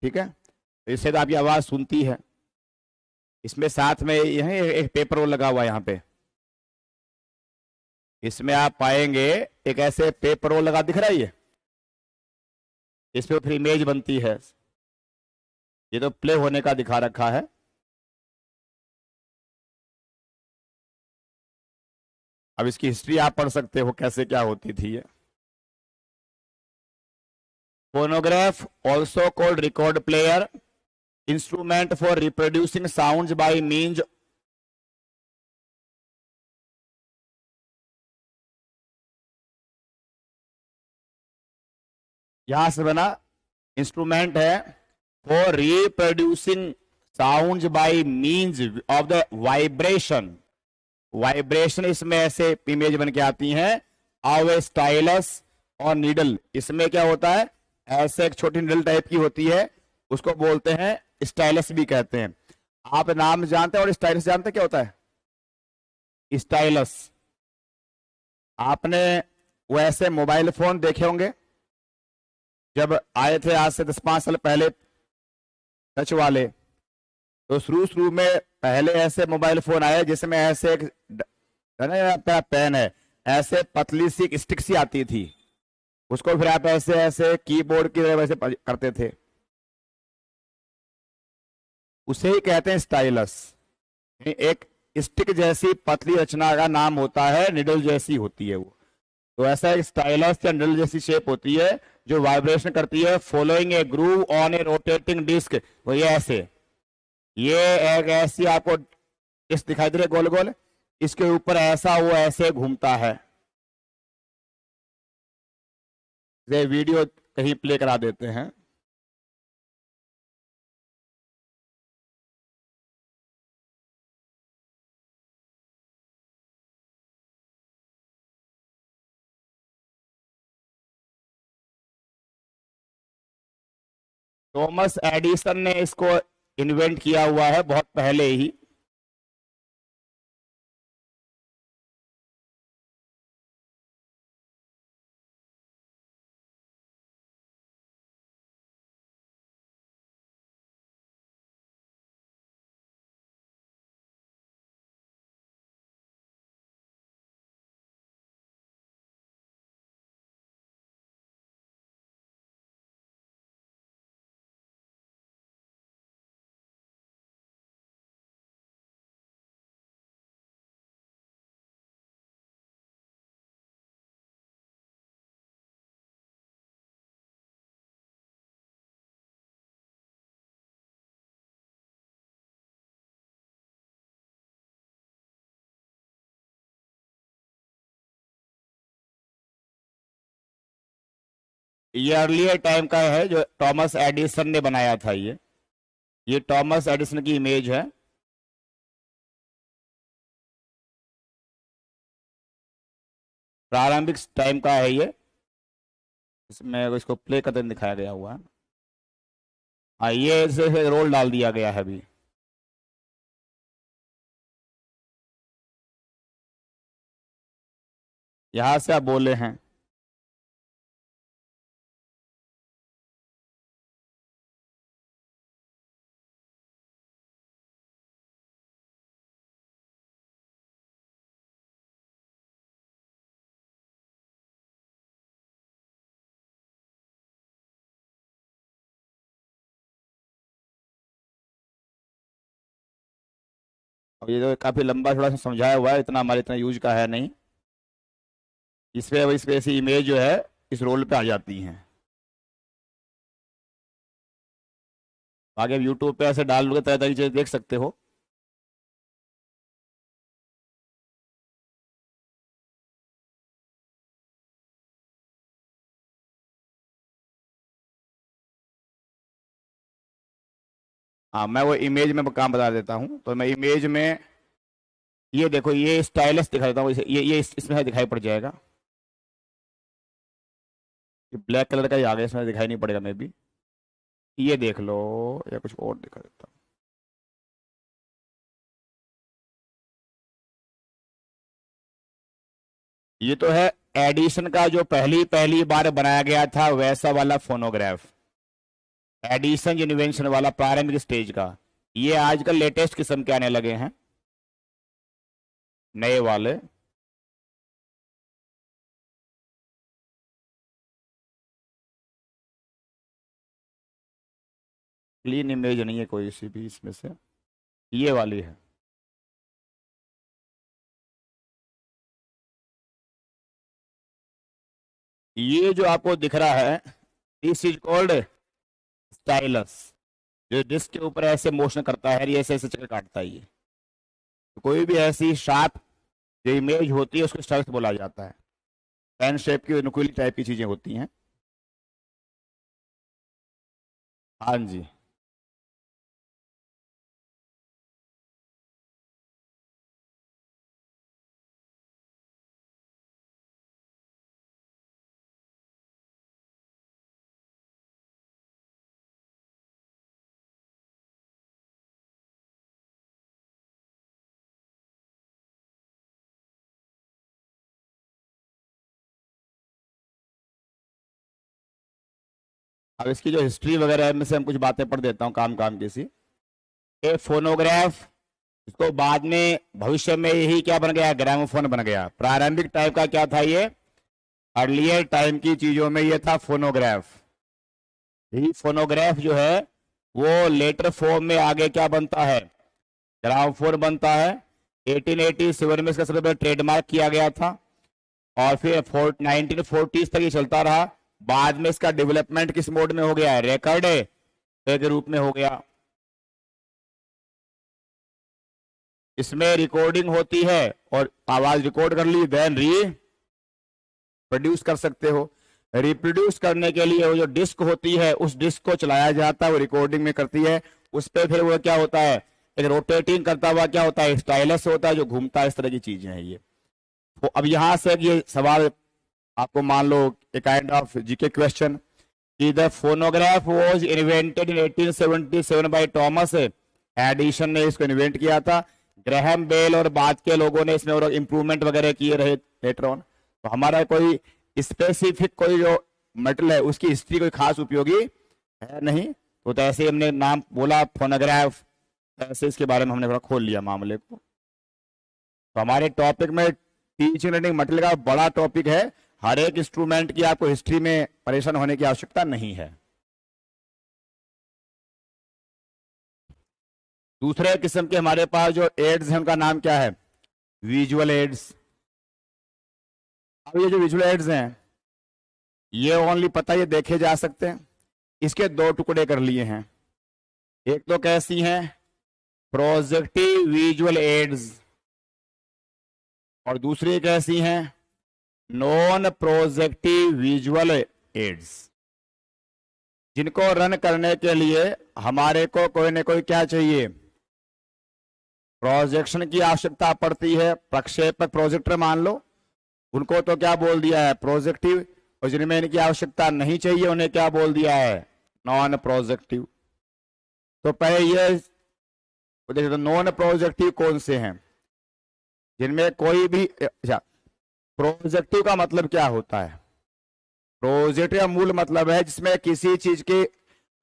ठीक है। इससे तो आपकी आवाज सुनती है। इसमें साथ में यही एक पेपर रोल लगा हुआ है यहाँ पे, इसमें आप पाएंगे एक ऐसे पेपर रोल लगा, दिख रहा है ये, इस पे फिर इमेज बनती है। ये तो प्ले होने का दिखा रखा है। अब इसकी हिस्ट्री आप पढ़ सकते हो कैसे क्या होती थी ये। Phonograph also called record player, instrument for reproducing sound by means, यहां से बना, इंस्ट्रूमेंट है for reproducing sound by means of the vibration. Vibration इसमें ऐसे इमेज बन के आती हैं। आव स्टाइलस और नीडल, इसमें क्या होता है, ऐसे एक छोटी नीडल टाइप की होती है, उसको बोलते हैं स्टाइलस भी कहते हैं। आप नाम जानते हैं और स्टाइलस जानते हैं क्या होता है? स्टाइलस, आपने वैसे मोबाइल फोन देखे होंगे जब आए थे आज से 10-5 साल पहले, टच वाले। तो शुरू शुरू में पहले ऐसे मोबाइल फोन आए जिसमें ऐसे एक है ना, आपका पेन है, ऐसे पतली सी एक स्टिक सी आती थी, उसको फिर आप ऐसे ऐसे कीबोर्ड की तरह वैसे करते थे, उसे ही कहते हैं स्टाइलस। एक स्टिक जैसी पतली रचना का नाम होता है, निडल जैसी होती है वो। तो ऐसा एक स्टाइलस या निडल जैसी शेप होती है जो वाइब्रेशन करती है, following a groove on a rotating disc. तो ये ऐसे, ये एक ऐसी आपको डिस्क दिखाई दे रही है गोल गोल, इसके ऊपर ऐसा वो ऐसे घूमता है। ये वीडियो कहीं प्ले करा देते हैं। थॉमस एडिसन ने इसको इन्वेंट किया हुआ है बहुत पहले ही। ये अर्लियर टाइम का है जो थॉमस एडिसन ने बनाया था। ये थॉमस एडिसन की इमेज है। प्रारंभिक टाइम का है ये। इसमें इसको प्ले करते दिखाया गया हुआ है। हाँ, ये इसे रोल डाल दिया गया है अभी। यहां से आप बोले हैं। और ये तो काफी लंबा थोड़ा सा समझाया हुआ है, इतना हमारे इतना यूज का है नहीं। इस पे ऐसी इमेज जो है इस रोल पे आ जाती हैं। आगे यूट्यूब पे ऐसे डाल लोगे तरह तरह की चीजें देख सकते हो। हाँ, मैं वो इमेज में काम बता देता हूँ। तो मैं इमेज में ये देखो, ये स्टाइलस दिखा देता हूँ इसे। ये इसमें दिखाई पड़ जाएगा। ये ब्लैक कलर का ही आ गया, इसमें दिखाई नहीं पड़ेगा मे बी। ये देख लो, या कुछ और दिखा देता हूँ। ये तो है एडिशन का जो पहली पहली बार बनाया गया था वैसा वाला फोनोग्राफ। एडिशन इन्वेंशन वाला प्रारंभिक स्टेज का। ये आजकल लेटेस्ट किस्म के आने लगे हैं, नए वाले। क्लीन इमेज नहीं है कोई सी भी इसमें से, ये वाली है। ये जो आपको दिख रहा है, दिस इज कॉल्ड स्टाइलस। जो डिस्क के ऊपर ऐसे मोशन करता है, ये ऐसे ऐसे चक्कर काटता है। ये तो कोई भी ऐसी शार्प जो इमेज होती है उसको स्टाइलस बोला जाता है। पेन शेप की नुकीली टाइप की चीजें होती हैं। हाँ जी। अब इसकी जो हिस्ट्री वगैरह है, में से हम कुछ बातें पढ़ देता हूँ काम काम की सी। ये फोनोग्राफ, इसको बाद में भविष्य में यही क्या बन गया, ग्रामोफोन बन गया। प्रारंभिक टाइप का क्या था ये, अर्लियर टाइम की चीजों में ये था फोनोग्राफ। यही फोनोग्राफ जो है वो लेटर फॉर्म में आगे क्या बनता है, ग्रामोफोन बनता है। 1887 में इसका सबसे पहले ट्रेडमार्क किया गया था और फिर 1940 तक ये चलता रहा। बाद में इसका डेवलपमेंट किस मोड में हो गया, रिकॉर्ड के रूप में हो गया। इसमें रिकॉर्डिंग होती है और आवाज रिकॉर्ड कर ली, देन प्रोड्यूस कर सकते हो। रिप्रोड्यूस करने के लिए वो जो डिस्क होती है उस डिस्क को चलाया जाता है, वो रिकॉर्डिंग में करती है। उस पर फिर वो क्या होता है, एक रोटेटिंग करता हुआ क्या होता है, स्टाइलस होता है जो घूमता है। इस तरह की चीजें हैं ये। तो अब यहां से ये सवाल आपको मान लो a kind of GK question कि the phonograph was invented in 1877 by Thomas Edison ने इसको इन्वेंट किया था। ग्रैहम बेल और बाद के लोगों ने इसमें और इम्प्रूवमेंट वगैरह किए रहे लेटर ऑन। तो हमारा कोई स्पेसिफिक कोई जो मेटल है उसकी हिस्ट्री कोई खास उपयोगी है नहीं। तो ऐसे हमने नाम बोला फोनोग्राफ, ऐसे इसके बारे में हमने थोड़ा खोल लिया मामले को। तो हमारे टॉपिक में टीचिंग लर्निंग मटेरियल का बड़ा टॉपिक है। हर एक इंस्ट्रूमेंट की आपको हिस्ट्री में परेशान होने की आवश्यकता नहीं है। दूसरे किस्म के हमारे पास जो एड्स हैं उनका नाम क्या है, विजुअल एड्स। अब ये जो विजुअल एड्स हैं ये ओनली पता ये देखे जा सकते हैं। इसके दो टुकड़े कर लिए हैं। एक तो कैसी हैं, प्रोजेक्टिव विजुअल एड्स, और दूसरी कैसी हैं, नॉन प्रोजेक्टिव विजुअल एड्स। जिनको रन करने के लिए हमारे को कोई ना कोई क्या चाहिए, प्रोजेक्शन की आवश्यकता पड़ती है। प्रक्षेपक प्रोजेक्टर मान लो, उनको तो क्या बोल दिया है, प्रोजेक्टिव। और जिनमें इनकी आवश्यकता नहीं चाहिए उन्हें क्या बोल दिया है, नॉन प्रोजेक्टिव। तो पहले ये देखिए, तो नॉन प्रोजेक्टिव कौन से हैं, जिनमें कोई भी, अच्छा, प्रोजेक्टिव का मतलब क्या होता है, प्रोजेक्टिव का मूल मतलब है जिसमें किसी चीज के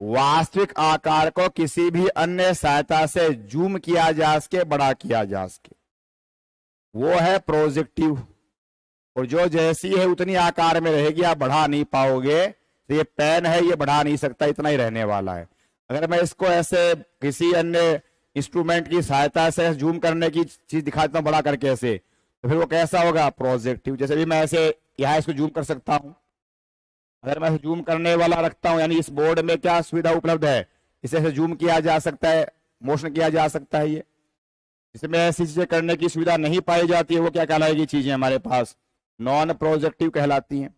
वास्तविक आकार को किसी भी अन्य सहायता से जूम किया जा सके, बड़ा किया जा सके, वो है प्रोजेक्टिव। और जो जैसी है उतनी आकार में रहेगी, आप बढ़ा नहीं पाओगे। तो ये पेन है, ये बढ़ा नहीं सकता, इतना ही रहने वाला है। अगर मैं इसको ऐसे किसी अन्य इंस्ट्रूमेंट की सहायता से जूम करने की चीज दिखाता हूं बड़ा करके ऐसे, तो फिर वो कैसा होगा, प्रोजेक्टिव। जैसे भी मैं ऐसे यहाँ इसको जूम कर सकता हूं, अगर मैं जूम करने वाला रखता हूं, यानी इस बोर्ड में क्या सुविधा उपलब्ध है, इसे जूम किया जा सकता है, मोशन किया जा सकता है। ये इसमें ऐसी चीजें करने की सुविधा नहीं पाई जाती है, वो क्या कहलाएगी, चीजें हमारे पास नॉन प्रोजेक्टिव कहलाती हैं।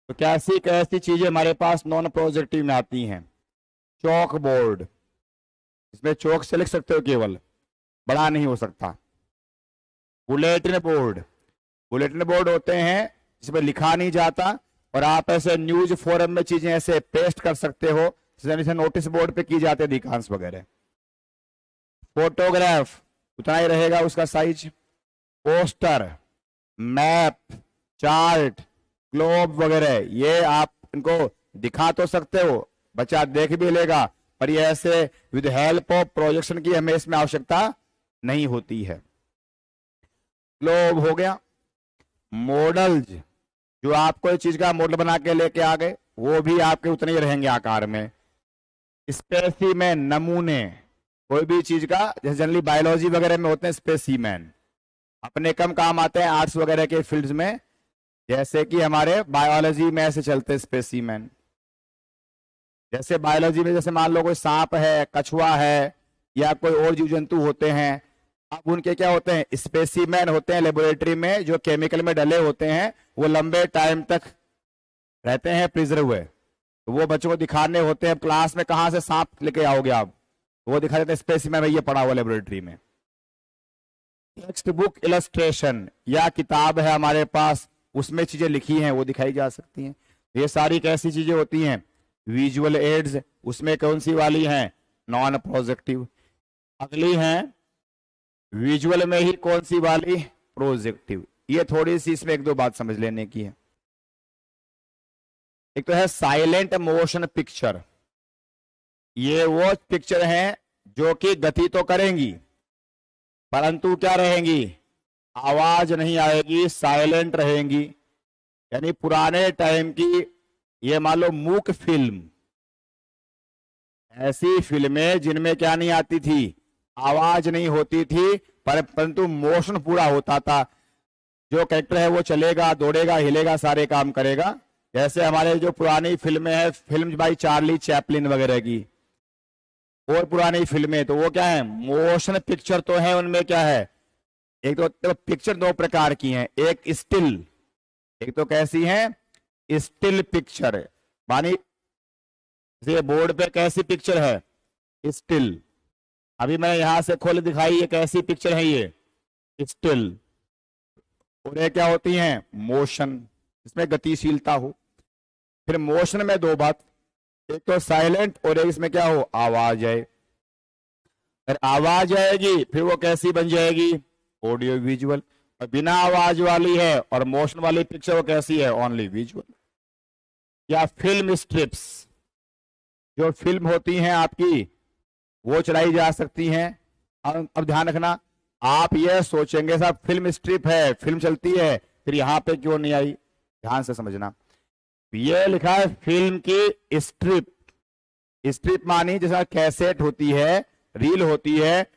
तो कैसी कैसी चीजें हमारे पास नॉन प्रोजेक्टिव में आती हैं, चौक बोर्ड, इसमें चौक से लिख सकते हो केवल, बड़ा नहीं हो सकता। बुलेटिन बोर्ड, बुलेटिन बोर्ड होते हैं जिसमें लिखा नहीं जाता, और आप ऐसे न्यूज फोरम में चीजें ऐसे पेस्ट कर सकते हो, जैसे नोटिस बोर्ड पे की जाती है अधिकांश वगैरह। फोटोग्राफ उतना ही रहेगा उसका size. Poster, map, chart, globe वगैरह, ये आप इनको दिखा तो सकते हो, बच्चा देख भी लेगा, पर ये ऐसे विद हेल्प ऑफ प्रोजेक्शन की हमें इसमें आवश्यकता नहीं होती है। ग्लोब हो गया। मॉडल्स, जो आपको इस चीज का मॉडल बना के लेके आ गए, वो भी आपके उतने ही रहेंगे आकार में। स्पेसिमेन, नमूने, कोई भी चीज का, जैसे जनरली बायोलॉजी वगैरह में होते हैं स्पेसिमेन, अपने कम काम आते हैं आर्ट्स वगैरह के फील्ड्स में, जैसे कि हमारे बायोलॉजी में ऐसे चलते हैं स्पेसिमेन। जैसे बायोलॉजी में जैसे मान लो कोई सांप है, कछुआ है, या कोई और जीव जंतु होते हैं, अब उनके क्या होते हैं, स्पेसिमेन होते हैं लेबोरेटरी में, जो केमिकल में डले होते हैं, वो लंबे टाइम तक रहते हैं प्रिजर्व हुए, तो वो बच्चों को दिखाने होते हैं। क्लास में कहां से सांप लेके आओगे आप, वो दिखा देते हैं स्पेसिमेन में, ये पड़ा हुआ लेबोरेटरी में। टेक्स्ट बुक इलस्ट्रेशन, या किताब है हमारे पास, उसमें चीजें लिखी हैं वो दिखाई जा सकती हैं। ये सारी कैसी चीजें होती हैं, विजुअल एड्स, उसमें कौन सी वाली हैं, नॉन प्रोजेक्टिव। अगली हैं विजुअल में ही कौन सी वाली, प्रोजेक्टिव। ये थोड़ी सी इसमें एक दो बात समझ लेने की है। एक तो है साइलेंट मोशन पिक्चर, ये वो पिक्चर हैं जो कि गति तो करेंगी परंतु क्या रहेंगी, आवाज नहीं आएगी, साइलेंट रहेंगी। यानी पुराने टाइम की, ये मान लो मूक फिल्म, ऐसी फिल्में जिनमें क्या नहीं आती थी, आवाज नहीं होती थी, परंतु मोशन पूरा होता था। जो कैरेक्टर है वो चलेगा, दौड़ेगा, हिलेगा, सारे काम करेगा। जैसे हमारे जो पुरानी फिल्में हैं, फिल्म बाई चार्ली चैपलिन वगैरह की, और पुरानी फिल्में, तो वो क्या है, मोशन पिक्चर तो है। उनमें क्या है, एक तो पिक्चर दो प्रकार की हैं, एक स्टिल, एक तो कैसी है, स्टिल पिक्चर, मानी ये बोर्ड पे कैसी पिक्चर है, स्टिल। अभी मैं यहां से खोल दिखाई, ये कैसी पिक्चर है, ये स्टिल। और ये क्या होती हैं, मोशन, इसमें गतिशीलता हो। फिर मोशन में दो बात, एक तो साइलेंट और एक इसमें क्या हो, आवाज आए। अगर आवाज आएगी फिर वो कैसी बन जाएगी, ऑडियो विजुअल। और बिना आवाज वाली है और मोशन वाली पिक्चर वो कैसी है, ओनली विजुअल। या फिल्म स्ट्रिप्स, जो फिल्म होती हैं आपकी वो चलाई जा सकती हैं। अब ध्यान रखना, आप ये सोचेंगे साहब फिल्म स्ट्रिप है, फिल्म चलती है, फिर यहां पे क्यों नहीं आई, ध्यान से समझना। ये लिखा है फिल्म की स्ट्रिप। स्ट्रिप मानी जैसा कैसेट होती है, रील होती है,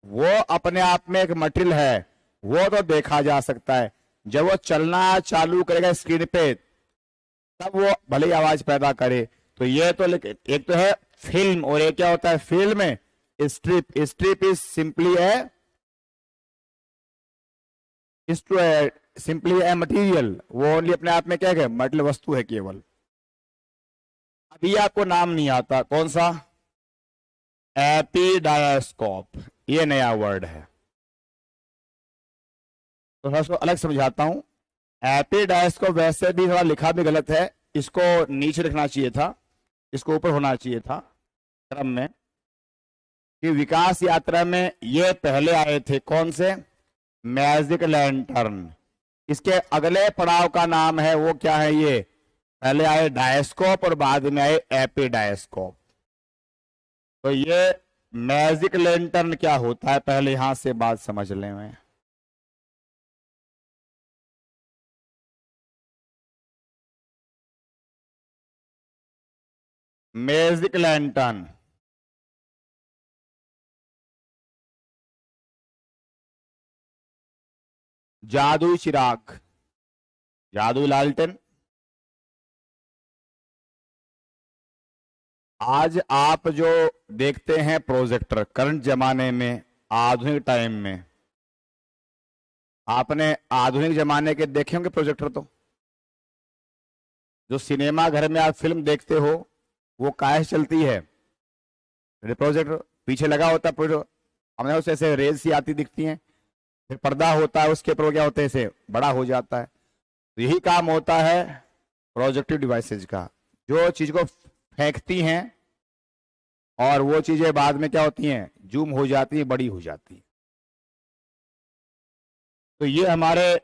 वो अपने आप में एक मटेरियल है, वो तो देखा जा सकता है। जब वो चलना चालू करेगा स्क्रीन पे, तब वो भले ही आवाज पैदा करे। तो ये तो एक तो है फिल्म, और एक क्या होता है film, strip. Strip is simply A material, वो ओनली अपने आप में क्या है, मटेरियल वस्तु है केवल। अभी आपको नाम नहीं आता, कौन सा? एपिडायस्कोप, ये नया वर्ड है। तो थोड़ा सा अलग समझाता हूं। एपिडायस्कोप वैसे भी थोड़ा लिखा भी गलत है, इसको नीचे लिखना चाहिए था, इसको ऊपर होना चाहिए था क्रम में। कि विकास यात्रा में ये पहले आए थे, कौन से? Magic lantern. इसके अगले पड़ाव का नाम है वो क्या है? ये पहले आए डायस्कोप और बाद में आए एपिडायस्कोप। तो ये मैजिक लैंटर्न क्या होता है, पहले यहां से बात समझ लें। मैं मैजिक लैंटर्न जादुई चिराग, जादुई लालटेन। आज आप जो देखते हैं प्रोजेक्टर करंट जमाने में, आधुनिक टाइम में, आपने आधुनिक जमाने के देखे होंगे प्रोजेक्टर। तो जो सिनेमा घर में आप फिल्म देखते हो वो काहे से चलती है? प्रोजेक्टर पीछे लगा होता है, हमें उसे ऐसे रेज सी आती दिखती हैं, फिर पर्दा होता है, उसके ऊपर क्या होते हैं, ऐसे बड़ा हो जाता है। तो यही काम होता है प्रोजेक्टिव डिवाइसेज का, जो चीज को फेंकती हैं और वो चीजें बाद में क्या होती हैं, जूम हो जाती है, बड़ी हो जाती है। तो ये हमारे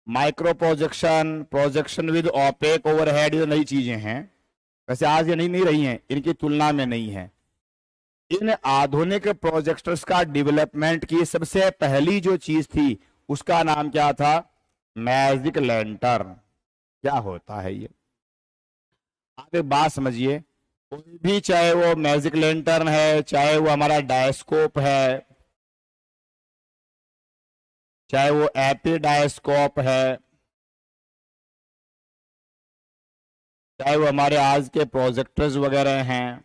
micro projection, projection with opaque overhead, ये नई चीजें हैं। वैसे आज ये नहीं रही हैं, इनकी तुलना में नहीं है। इन आधुनिक प्रोजेक्टर्स का डेवलपमेंट की सबसे पहली जो चीज थी उसका नाम क्या था? Magic lantern. क्या होता है ये? आप एक बात समझिए, कोई भी, चाहे वो मैजिक लैंटर्न है, चाहे वो हमारा डायस्कोप है, चाहे वो एपिडायस्कोप है, चाहे वो हमारे आज के प्रोजेक्टर्स वगैरह हैं,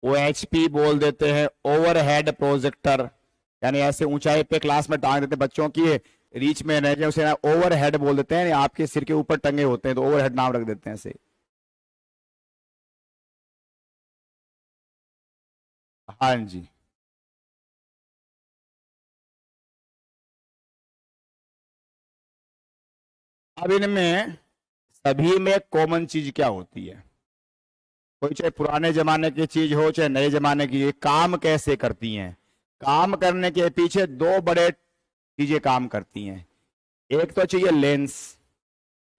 OHP बोल देते हैं, ओवरहेड प्रोजेक्टर, यानी ऐसे ऊंचाई पे क्लास में टांग देते हैं, बच्चों की रीच में रह जाए उसे ओवरहेड बोल देते हैं। आपके सिर के ऊपर टंगे होते हैं तो ओवरहेड नाम रख देते हैं ऐसे। हाँ जी। अब इनमें सभी में कॉमन चीज क्या होती है? कोई चाहे पुराने जमाने की चीज हो चाहे नए जमाने की, काम कैसे करती हैं? काम करने के पीछे दो बड़े चीजें काम करती हैं। एक तो चाहिए लेंस,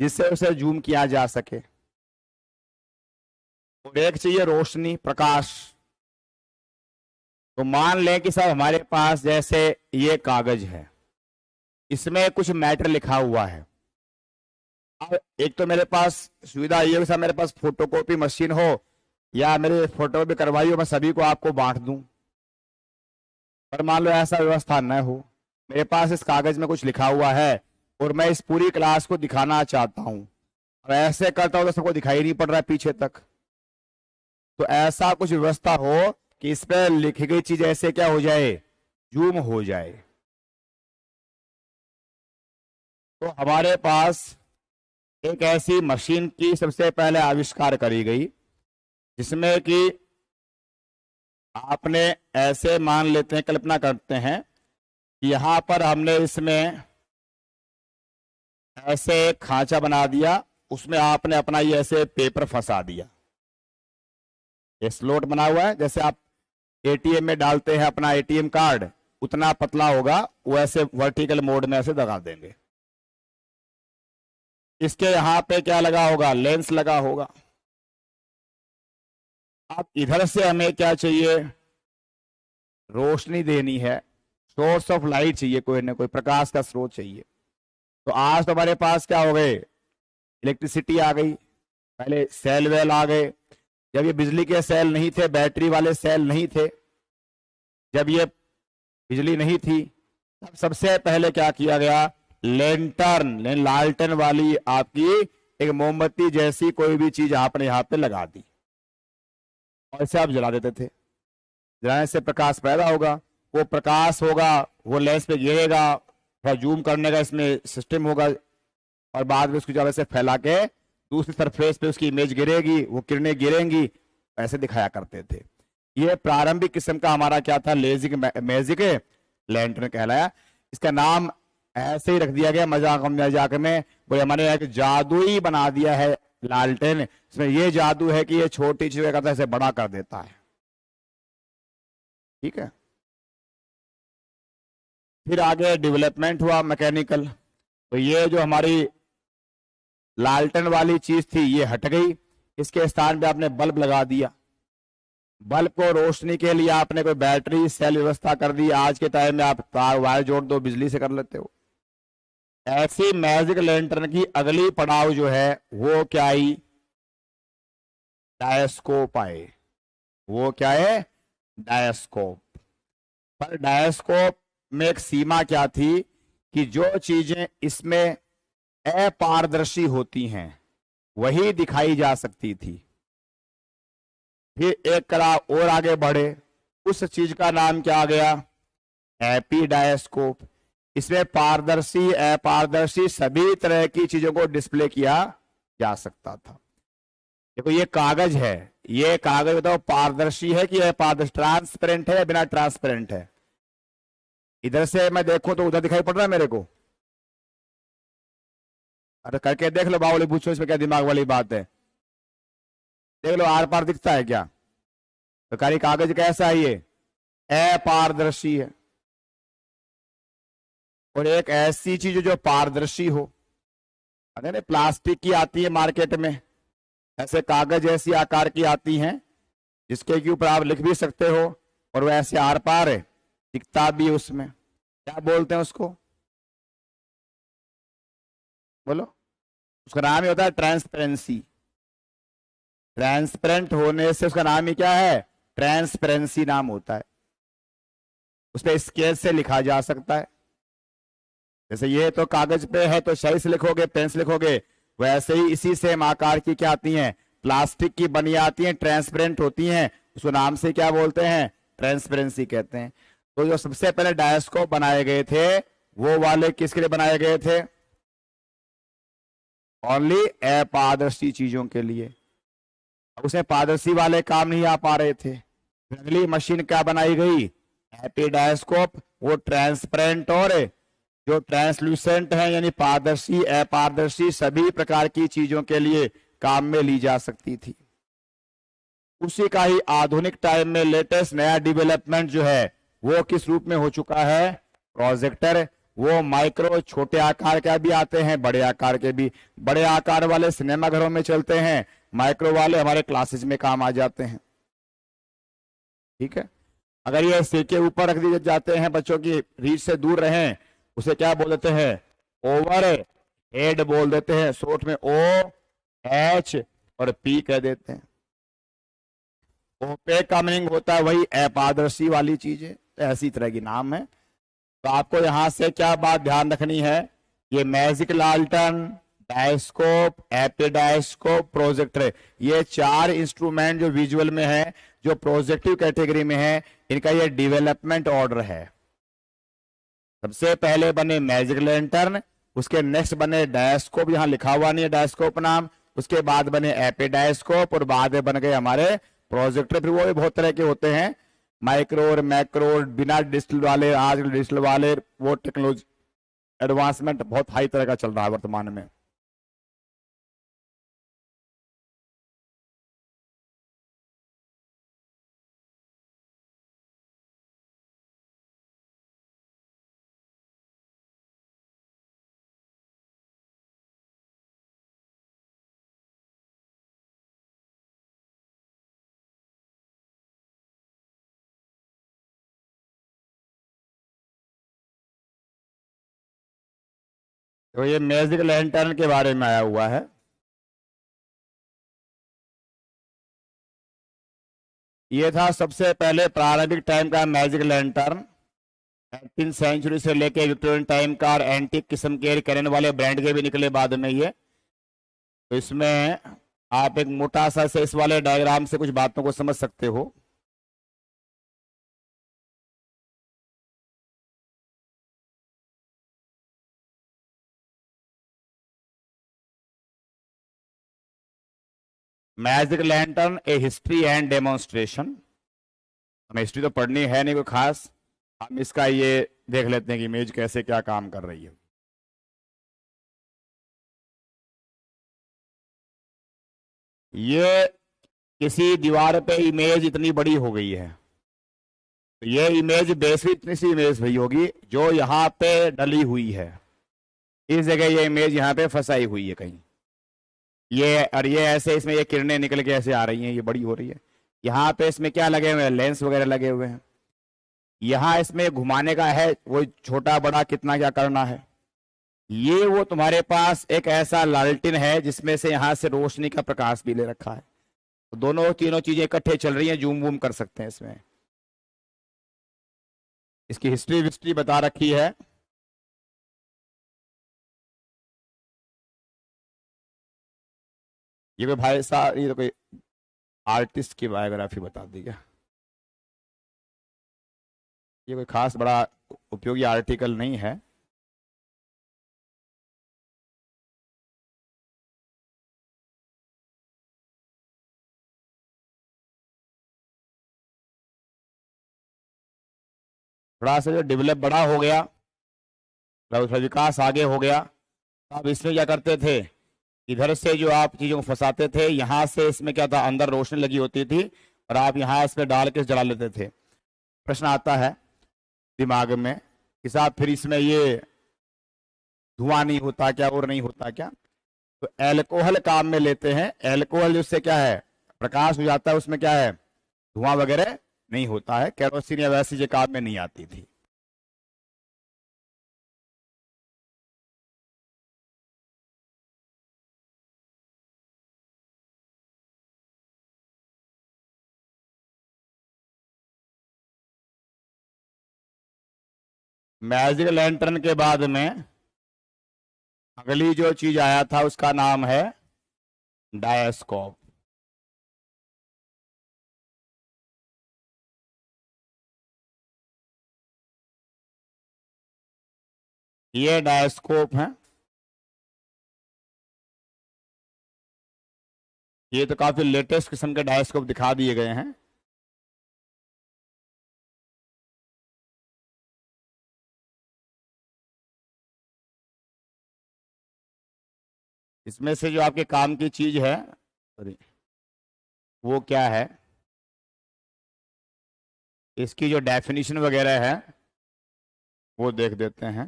जिससे उसे जूम किया जा सके, और एक चाहिए रोशनी, प्रकाश। तो मान लें कि साहब हमारे पास जैसे ये कागज है, इसमें कुछ मैटर लिखा हुआ है। अब एक तो मेरे पास सुविधा ये है, मेरे पास फोटोकॉपी मशीन हो या मेरे फोटो भी करवाई हो, मैं सभी को आपको बांट दूं। पर मान लो ऐसा व्यवस्था न हो, मेरे पास इस कागज में कुछ लिखा हुआ है और मैं इस पूरी क्लास को दिखाना चाहता हूं, और ऐसे करता हूं तो सबको दिखाई नहीं पड़ रहा है पीछे तक। तो ऐसा कुछ व्यवस्था हो कि इस पर लिखी गई चीज ऐसे क्या हो जाए, जूम हो जाए। तो हमारे पास एक ऐसी मशीन की सबसे पहले आविष्कार करी गई, जिसमें कि आपने ऐसे मान लेते हैं, कल्पना करते हैं कि यहां पर हमने इसमें ऐसे खांचा बना दिया, उसमें आपने अपना ये ऐसे पेपर फंसा दिया। ये स्लोट बना हुआ है, जैसे आप एटीएम में डालते हैं अपना एटीएम कार्ड, उतना पतला होगा, वो ऐसे वर्टिकल मोड में ऐसे दबा देंगे। इसके यहां पे क्या लगा होगा, लेंस लगा होगा। अब इधर से हमें क्या चाहिए, रोशनी देनी है, सोर्स ऑफ लाइट चाहिए, कोई ना कोई प्रकाश का स्रोत चाहिए। तो आज तो हमारे पास क्या हो गए, इलेक्ट्रिसिटी आ गई। पहले सेल वेल आ गए, जब ये बिजली के सेल नहीं थे, बैटरी वाले सेल नहीं थे, जब ये बिजली नहीं थी, तब सबसे पहले क्या किया गया, लेंटर्न, लालटेन वाली आपकी एक मोमबत्ती जैसी कोई भी चीज आपने यहाँ पे लगा दी और इसे आप जला देते थे। जलाने से प्रकाश पैदा होगा, वो प्रकाश होगा, वो लेंस पे गिरेगा, थोड़ा जूम करने का इसमें सिस्टम होगा, और बाद में उसको जब ऐसे फैला के दूसरी सरफेस पे उसकी इमेज गिरेगी, वो किरणें गिरेंगी, ऐसे दिखाया करते थे। ये प्रारंभिक किस्म का हमारा क्या था, मैजिक लैंटर्न कहलाया। इसका नाम ऐसे ही रख दिया गया मजाक मजाक में, वो हमारे एक जादुई बना दिया है लालटेन। इसमें ये जादू है कि ये छोटी चीज करता है, इसे बड़ा कर देता है। ठीक है। फिर आगे डेवलपमेंट हुआ मैकेनिकल। तो ये जो हमारी लालटेन वाली चीज थी ये हट गई, इसके स्थान पे आपने बल्ब लगा दिया। बल्ब को रोशनी के लिए आपने कोई बैटरी सेल व्यवस्था कर दी। आज के टाइम में आप तार वायर जोड़ दो, बिजली से कर लेते हो। ऐसी मैजिक लैंटर्न की अगली पड़ाव जो है वो क्या आई, डायस्कोप आए। वो क्या है, डायस्कोप। पर डायस्कोप में एक सीमा क्या थी कि जो चीजें इसमें अपारदर्शी होती हैं वही दिखाई जा सकती थी। फिर एक कड़ा और आगे बढ़े, उस चीज का नाम क्या आ गया, एपीडायस्कोप। इसमें पारदर्शी अपारदर्शी सभी तरह की चीजों को डिस्प्ले किया जा सकता था। देखो ये कागज है, ये कागज बताओ पारदर्शी है कि अपारदर्शी, ट्रांसपेरेंट है या बिना ट्रांसपेरेंट है। इधर से मैं देखूं तो उधर दिखाई पड़ रहा है मेरे को। अरे करके देख लो बावली, पूछो इसमें क्या दिमाग वाली बात है। देख लो आर पार दिखता है क्या। तो कारी कागज कैसा है, ये अपारदर्शी है। और एक ऐसी चीज जो पारदर्शी हो, अरे प्लास्टिक की आती है मार्केट में, ऐसे कागज ऐसी आकार की आती हैं जिसके के ऊपर आप लिख भी सकते हो और वो ऐसे आर पार है, दिखता भी है उसमें। क्या बोलते हैं उसको, बोलो। उसका नाम ही होता है ट्रांसपेरेंसी। ट्रांसपेरेंट होने से उसका नाम ही क्या है, ट्रांसपेरेंसी नाम होता है। उस पर स्केच से लिखा जा सकता है। जैसे ये तो कागज पे है तो स्याही से लिखोगे, पेन से लिखोगे, वैसे ही इसी सेम आकार की क्या आती हैं, प्लास्टिक की बनी आती हैं, ट्रांसपेरेंट होती हैं। उसको नाम से क्या बोलते हैं, ट्रांसपेरेंसी कहते हैं। तो जो सबसे पहले डायस्कोप बनाए गए थे वो वाले किसके लिए बनाए गए थे, ओनली अपारदर्शी चीजों के लिए। उसमें पारदर्शी वाले काम नहीं आ पा रहे थे। अगली मशीन क्या बनाई गई, एपीडायस्कोप। वो ट्रांसपेरेंट और जो ट्रांसल्यूसेंट है यानी पारदर्शी अपारदर्शी सभी प्रकार की चीजों के लिए काम में ली जा सकती थी। उसी का ही आधुनिक टाइम में लेटेस्ट नया डेवलपमेंट जो है वो किस रूप में हो चुका है, प्रोजेक्टर। वो माइक्रो छोटे आकार के भी आते हैं, बड़े आकार के भी। बड़े आकार वाले सिनेमा घरों में चलते हैं, माइक्रो वाले हमारे क्लासेस में काम आ जाते हैं। ठीक है। अगर ये सिर के ऊपर रख दिए जाते हैं, बच्चों की रीच से दूर रहें, उसे क्या बोल देते हैं, ओवर हेड बोल देते हैं। शॉर्ट में ओ एच और पी कह देते हैं। ओपेक का मीनिंग होता है वही अपारदर्शी वाली चीज है, ऐसी तरह की नाम है। तो आपको यहां से क्या बात ध्यान रखनी है, ये मैजिक लालटन, डायस्कोप, एपीडायस्कोप, प्रोजेक्टर, ये चार इंस्ट्रूमेंट जो विजुअल में है, जो प्रोजेक्टिव कैटेगरी में है, इनका ये डेवलपमेंट ऑर्डर है। सबसे पहले बने मैजिक लैंटर्न, उसके नेक्स्ट बने डायस्कोप, यहां लिखा हुआ नहीं है डायस्कोप नाम, उसके बाद बने एपीडायस्कोप और बाद में बन गए हमारे प्रोजेक्टर। फिर वो भी बहुत तरह के होते हैं, माइक्रो और मैक्रो, बिना डिजिटल वाले, आज डिजिटल वाले। वो टेक्नोलॉजी एडवांसमेंट बहुत हाई तरह का चल रहा है वर्तमान में। तो ये मैजिक लैंटर्न के बारे में आया हुआ है। ये था सबसे पहले प्रारंभिक टाइम का मैजिक लैंटर्न। 18वीं सेंचुरी से लेके विक्टोरियन टाइम का, और एंटीक किस्म के करने वाले ब्रांड के भी निकले बाद में ये। तो इसमें आप एक मोटा सा से इस वाले डायग्राम से कुछ बातों को समझ सकते हो। Magic lantern A history and demonstration. हमें हिस्ट्री तो पढ़नी है नहीं कोई खास, हम इसका ये देख लेते हैं कि इमेज कैसे क्या काम कर रही है। ये किसी दीवार पे इमेज इतनी बड़ी हो गई है, तो ये इमेज बेस भी इतनी सी इमेज हुई होगी जो यहाँ पे डली हुई है, इस जगह ये इमेज यहाँ पे फंसाई हुई है कहीं, ये और ये ऐसे इसमें ये किरणें निकल के ऐसे आ रही हैं, ये बड़ी हो रही है। यहाँ पे इसमें क्या लगे हुए हैं, लेंस वगैरह लगे हुए हैं। यहाँ इसमें घुमाने का है, वो छोटा बड़ा कितना क्या करना है। ये वो तुम्हारे पास एक ऐसा लालटेन है जिसमें से यहाँ से रोशनी का प्रकाश भी ले रखा है, तो दोनों तीनों चीजें इकट्ठे चल रही हैं, जूम वूम कर सकते हैं इसमें। इसकी हिस्ट्री बता रखी है। ये कोई भाई साहब, ये तो कोई आर्टिस्ट की बायोग्राफी बता दी क्या? ये कोई खास बड़ा उपयोगी आर्टिकल नहीं है। थोड़ा सा जो डेवलप बड़ा हो गया, थोड़ा विकास आगे हो गया, अब इसमें क्या करते थे, इधर से जो आप चीजों को फंसाते थे, यहां से इसमें क्या था, अंदर रोशनी लगी होती थी और आप यहाँ इसमें डाल के जला लेते थे। प्रश्न आता है दिमाग में कि साहब फिर इसमें ये धुआं नहीं होता क्या और नहीं होता क्या? तो एल्कोहल काम में लेते हैं। एल्कोहल जिससे क्या है, प्रकाश हो जाता है, उसमें क्या है, धुआं वगैरह नहीं होता है। केरोसिन या वैसी चीजें काम में नहीं आती थी। मैजिक लैंटर्न के बाद में अगली जो चीज आया था उसका नाम है डायस्कोप। ये डायस्कोप है। ये तो काफी लेटेस्ट किस्म के डायस्कोप दिखा दिए गए हैं। इसमें से जो आपके काम की चीज है वो क्या है, इसकी जो डेफिनेशन वगैरह है वो देख देते हैं।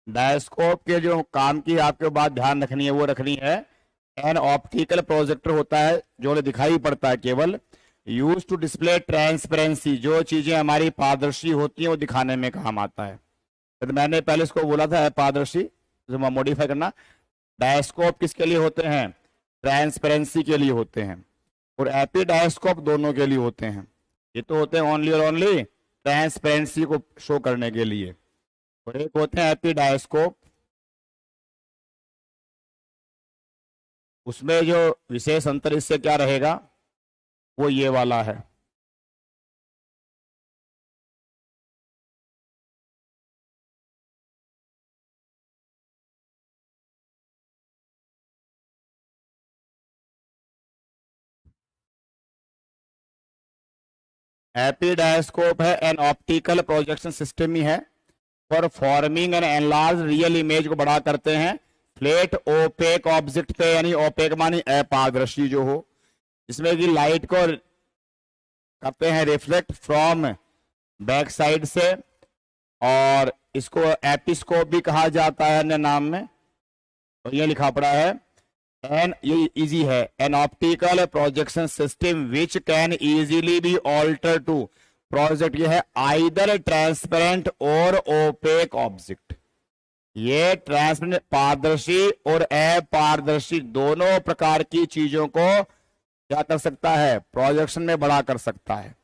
डायस्कोप के जो काम की आपके बात ध्यान रखनी है वो रखनी है, एन ऑप्टिकल प्रोजेक्टर होता है जो दिखाई पड़ता है केवल, यूज टू डिस्प्ले ट्रांसपेरेंसी, जो चीजें हमारी पारदर्शी होती हैं वो दिखाने में काम आता है। तो मैंने पहले इसको बोला था पारदर्शी, जो मॉडिफाई करना। डायस्कोप किसके लिए होते हैं, ट्रांसपेरेंसी के लिए होते हैं, और एपी डायस्कोप दोनों के लिए होते हैं। ये तो होते हैं ओनली और ओनली ट्रांसपेरेंसी को शो करने के लिए, और एक होते हैं एपी डायस्कोप। उसमें जो विशेष अंतर इससे क्या रहेगा वो ये वाला है। एपी डायस्कोप है एन ऑप्टिकल प्रोजेक्शन सिस्टम ही है, for forming an enlarge real image को बड़ा करते हैं फ्लैट ओपेक ऑब्जेक्ट पे, यानी ओपेक मानी अपारदर्शी जो हो, जिसमें कि लाइट को करते हैं रिफ्लेक्ट फ्रॉम बैक साइड से, और इसको एपिस्कोप भी कहा जाता है अन्य नाम में। और ये लिखा पड़ा है एन, ये इजी है, an optical projection system which can easily be alter to project, ये है आइदर ट्रांसपेरेंट और ओपेक ऑब्जेक्ट। ये ट्रांसपेरेंट पारदर्शी और अपारदर्शी दोनों प्रकार की चीजों को क्या कर सकता है, प्रोजेक्शन में बड़ा कर सकता है।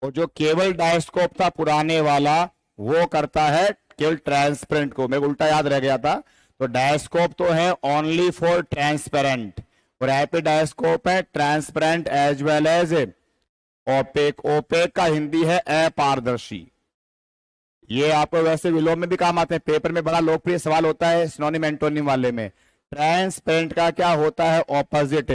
और जो केवल डायस्कोप था पुराने वाला वो करता है केवल ट्रांसपेरेंट को, मेरे को उल्टा याद रह गया था। तो डायस्कोप तो है ओनली फॉर ट्रांसपेरेंट, और एपी डायस्कोप है transparent as well as opaque. Opaque का हिंदी है अपारदर्शी। ये आपको वैसे विलोम में भी काम आते हैं, पेपर में बड़ा लोकप्रिय सवाल होता है सिनोनिम एंटोनिम वाले में। ट्रांसपेरेंट का क्या होता है ऑपोजिट?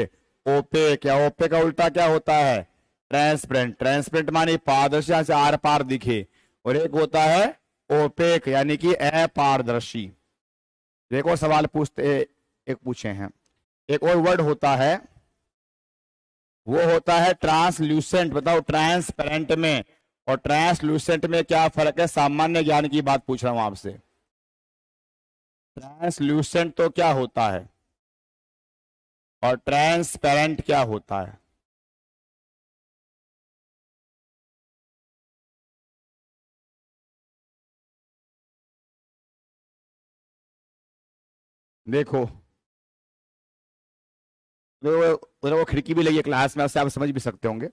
ओपेक। या ओपेक का उल्टा क्या होता है? ट्रांसपेरेंट। ट्रांसपेरेंट माने पारदर्शी, से आर पार दिखे, और एक होता है ओपेक यानी कि अपारदर्शी। देखो सवाल पूछते, एक पूछे हैं, एक और वर्ड होता है, वो होता है ट्रांसल्यूसेंट। बताओ ट्रांसपेरेंट में और ट्रांसल्यूसेंट में क्या फर्क है? सामान्य ज्ञान की बात पूछ रहा हूं आपसे। ट्रांसल्यूसेंट तो क्या होता है और ट्रांसपेरेंट क्या होता है? देखो वो खिड़की भी लगी है क्लास में, उससे आप समझ भी सकते होंगे।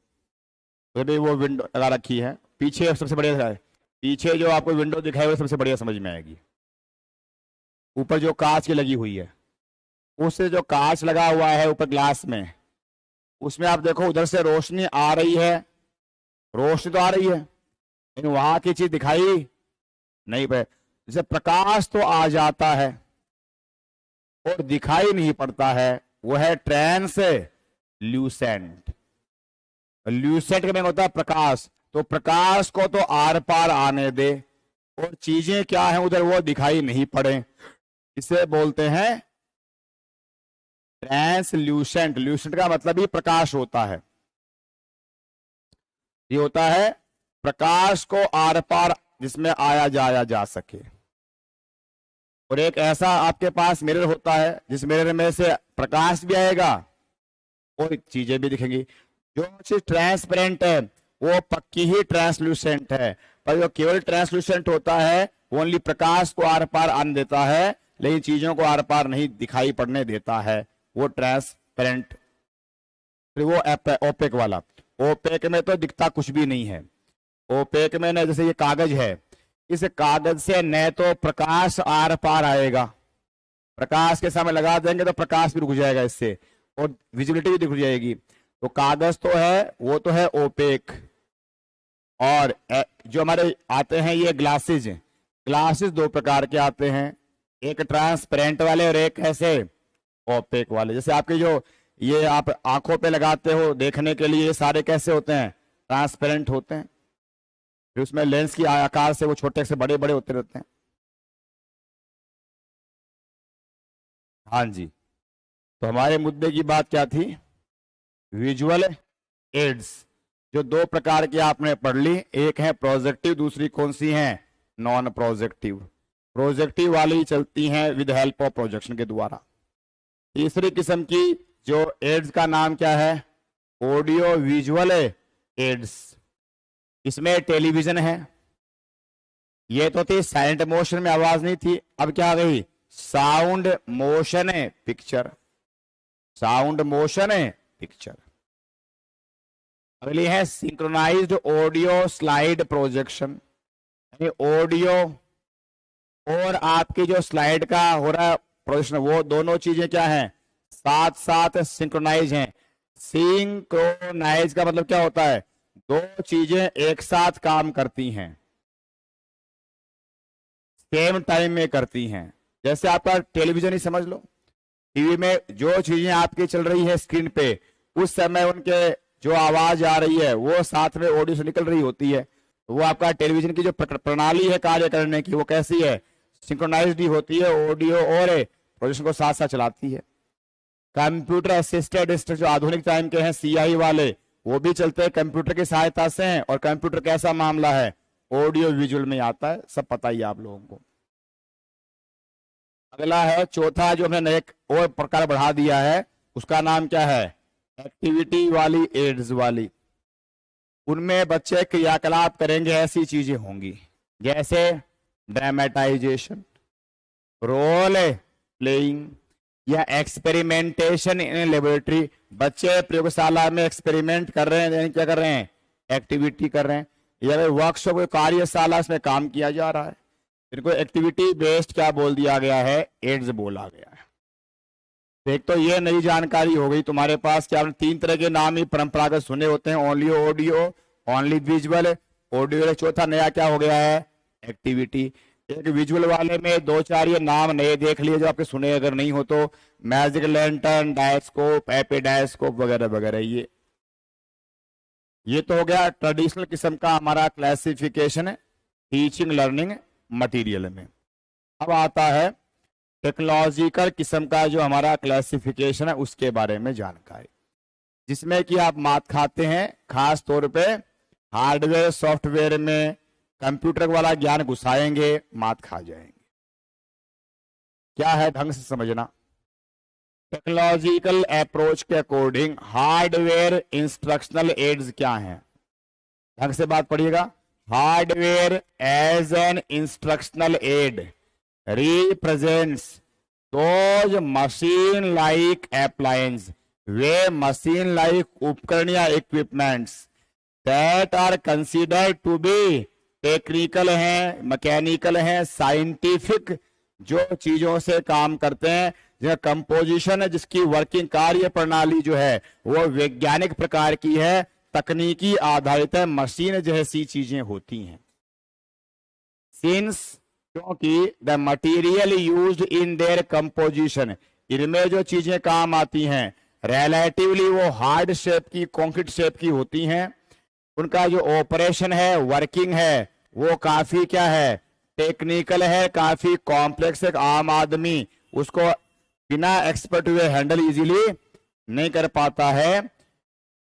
तो भी वो विंडो लगा रखी है पीछे, सबसे बढ़िया है पीछे जो आपको विंडो दिखाई वो सबसे बढ़िया समझ में आएगी। ऊपर जो कांच की लगी हुई है, उससे जो कांच लगा हुआ है ऊपर ग्लास में, उसमें आप देखो उधर से रोशनी आ रही है, रोशनी तो आ रही है लेकिन वहां की चीज दिखाई नहीं पे। जैसे प्रकाश तो आ जाता है और दिखाई नहीं पड़ता है, वो है ट्रांसल्यूसेंट। ल्यूसेंट का मतलब होता है प्रकाश, तो प्रकाश को तो आर पार आने दे और चीजें क्या है उधर वो दिखाई नहीं पड़े, इसे बोलते हैं ट्रांसल्यूसेंट। ल्यूसेंट का मतलब ही प्रकाश होता है, ये होता है प्रकाश को आर पार जिसमें आया जाया जा सके। और एक ऐसा आपके पास मिरर होता है जिस मिरर में से प्रकाश भी आएगा और चीजें भी दिखेंगी। जो चीज ट्रांसपेरेंट है वो पक्की ही ट्रांसल्यूसेंट है, पर जो केवल ट्रांसल्यूसेंट होता है वो ओनली प्रकाश को आर पार आने देता है लेकिन चीजों को आर पार नहीं दिखाई पड़ने देता है, वो ट्रांसपेरेंट। फिर वो ओपेक वाला, ओपेक में तो दिखता कुछ भी नहीं है। ओपेक में ना, जैसे ये कागज है, इस कागज से न तो प्रकाश आर पार आएगा, प्रकाश के सामने लगा देंगे तो प्रकाश भी रुक जाएगा इससे और विजिबिलिटी भी रुक जाएगी। तो कागज तो है वो तो है ओपेक। और जो हमारे आते हैं ये ग्लासेज, ग्लासेस दो प्रकार के आते हैं, एक ट्रांसपेरेंट वाले और एक ऐसे ओपेक वाले। जैसे आपके जो ये आप आंखों पे लगाते हो देखने के लिए, ये सारे कैसे होते हैं? ट्रांसपेरेंट होते हैं। फिर उसमें लेंस की आकार से वो छोटे से बड़े बड़े होते रहते हैं। हाँ जी, तो हमारे मुद्दे की बात क्या थी? Visual aids. जो दो प्रकार की आपने पढ़ ली, एक है प्रोजेक्टिव, दूसरी कौन सी है? Non projective. प्रोजेक्टिव वाली चलती हैं विद हेल्प ऑफ प्रोजेक्शन के द्वारा। तीसरी किस्म की जो एड्स का नाम क्या है? Audio visual ads. इसमें टेलीविजन है, ये तो थी साइलेंट मोशन में आवाज नहीं थी, अब क्या आ गई? साउंड मोशन है पिक्चर, साउंड मोशन है पिक्चर। अगली है synchronised audio slide projection. Audio और आपकी जो स्लाइड का हो रहा है प्रोजेक्शन, वो दोनों चीजें क्या हैं? साथ साथ सिंक्रोनाइज हैं। सिंक्रोनाइज का मतलब क्या होता है? दो चीजें एक साथ काम करती हैं, सेम टाइम में करती हैं। जैसे आपका टेलीविजन ही समझ लो, टीवी में जो चीजें आपकी चल रही है स्क्रीन पे, उस समय उनके जो आवाज आ रही है वो साथ में ऑडियो से निकल रही होती है। वो आपका टेलीविजन की जो प्रणाली है कार्य करने की, वो कैसी है? सिंक्रोनाइज्ड ही होती है, ऑडियो और प्रोजेक्शन को साथ साथ चलाती है। कंप्यूटर असिस्टेड इंस्ट्रक्शन जो आधुनिक टाइम के हैं सीआई वाले, वो भी चलते हैं कंप्यूटर की सहायता से हैं। और कंप्यूटर कैसा मामला है? ऑडियो विजुअल में आता है, सब पता ही आप लोगों को। अगला है चौथा, जो हमने एक और प्रकार बढ़ा दिया है, उसका नाम क्या है? एक्टिविटी वाली एड्स वाली। उनमें बच्चे क्रियाकलाप करेंगे, ऐसी चीजें होंगी जैसे ड्रामेटाइजेशन, रोल प्लेइंग या एक्सपेरिमेंटेशन इन लेबोरेटरी। बच्चे प्रयोगशाला में एक्सपेरिमेंट कर रहे हैं, क्या कर रहे हैं? एक्टिविटी कर रहे हैं। या वर्कशॉप कार्यशाला में काम किया जा रहा है, इनको एक्टिविटी बेस्ड क्या बोल दिया गया है? एड्स बोला गया है। एक तो ये नई जानकारी हो गई तुम्हारे पास कि आपने तीन तरह के नाम ही परंपरागत सुने होते हैं, only audio, only visual, audio. चौथा नया क्या हो गया है? एक्टिविटी। एक विजुअल वाले में दो चार ये नाम नए देख लिए जो आपके सुने अगर नहीं हो तो, मैजिक लैंटर्न, डायस्कोप, एपिडायस्कोप वगैरह वगैरह। ये तो हो गया ट्रेडिशनल किस्म का हमारा क्लासिफिकेशन टीचिंग लर्निंग मटेरियल में। अब आता है टेक्नोलॉजिकल किस्म का जो हमारा क्लासिफिकेशन है उसके बारे में जानकारी, जिसमें कि आप मात खाते हैं खास तौर पे हार्डवेयर सॉफ्टवेयर में कंप्यूटर वाला ज्ञान घुसाएंगे, मात खा जाएंगे। क्या है ढंग से समझना। टेक्नोलॉजिकल अप्रोच के अकॉर्डिंग हार्डवेयर इंस्ट्रक्शनल एड्स क्या हैं, ढंग से बात पढ़िएगा। Hardware as an instructional aid represents those machine like appliance, वे मशीन लाइक उपकरण या equipments that are considered to be technical हैं, मैकेनिकल हैं, साइंटिफिक, जो चीजों से काम करते हैं, जो कंपोजिशन है, जिसकी वर्किंग कार्य प्रणाली जो है वो वैज्ञानिक प्रकार की है, तकनीकी आधारित है, मशीन जैसी चीजें होती हैं। सिंस क्योंकि the material used in their composition, इनमें जो चीजें काम आती हैं रिलेटिवली वो हार्ड शेप की, कंक्रीट शेप की होती हैं, उनका जो ऑपरेशन है, वर्किंग है, वो काफी क्या है, टेक्निकल है, काफी कॉम्प्लेक्स है। आम आदमी उसको बिना एक्सपर्ट हुए हैंडल इजीली नहीं कर पाता है।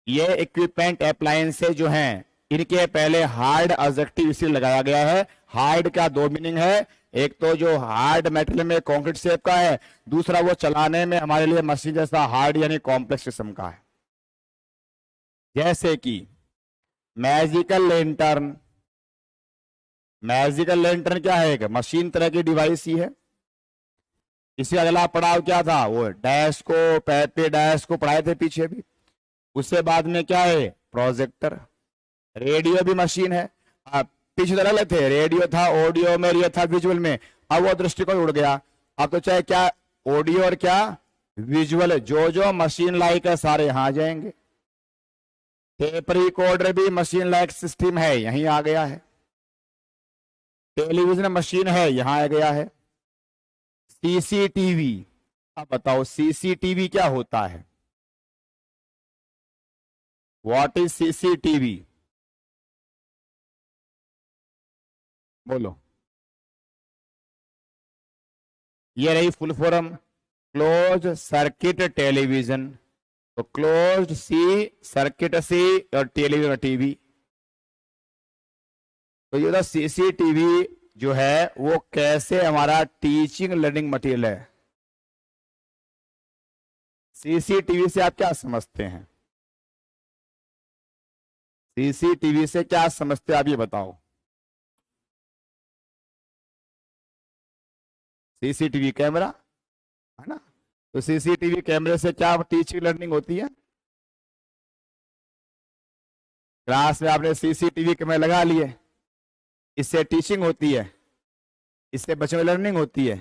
ये इक्विपमेंट अप्लायंसेस जो हैं इनके पहले हार्ड एडजेक्टिव इसलिए लगाया गया है। हार्ड का दो मीनिंग है, एक तो जो हार्ड मेटेरियल में कंक्रीट शेप का है, दूसरा वो चलाने में हमारे लिए मशीन जैसा हार्ड यानी कॉम्प्लेक्स किस्म का है। जैसे कि मैजिकल लैंटर्न, मैजिकल लैंटर्न क्या है, एक मशीन तरह की डिवाइस ही है। इसी अगला पड़ाव क्या था, वो डैश को, पेपे डैश को पढ़ाए थे पीछे भी। उससे बाद में क्या है, प्रोजेक्टर। रेडियो भी मशीन है। पीछे तरह थे, रेडियो था ऑडियो में, ये था विजुअल में। अब वो दृष्टिकोण उड़ गया, अब तो चाहे क्या ऑडियो और क्या विजुअल, जो जो मशीन लाइक है सारे यहां आ जाएंगे। टेप रिकॉर्डर भी मशीन लाइक सिस्टम है, यहीं आ गया है। टेलीविजन मशीन है, यहां आ गया है। सीसीटीवी, अब बताओ सीसीटीवी क्या होता है, व्हाट इज सीसीटीवी, बोलो। ये रही full form, close circuit television. तो क्लोज्ड सी, सर्किट सी और टेलीविजन टीवी। तो ये सीसीटीवी जो है वो कैसे हमारा टीचिंग लर्निंग मटेरियल है। सीसीटीवी से आप क्या समझते हैं, सीसीटीवी से क्या समझते हैं आप ये बताओ। सीसीटीवी कैमरा है ना, तो सीसीटीवी कैमरे से क्या टीचिंग लर्निंग होती है। क्लास में आपने सीसीटीवी कैमरे लगा लिए, इससे टीचिंग होती है, इससे बच्चों में लर्निंग होती है,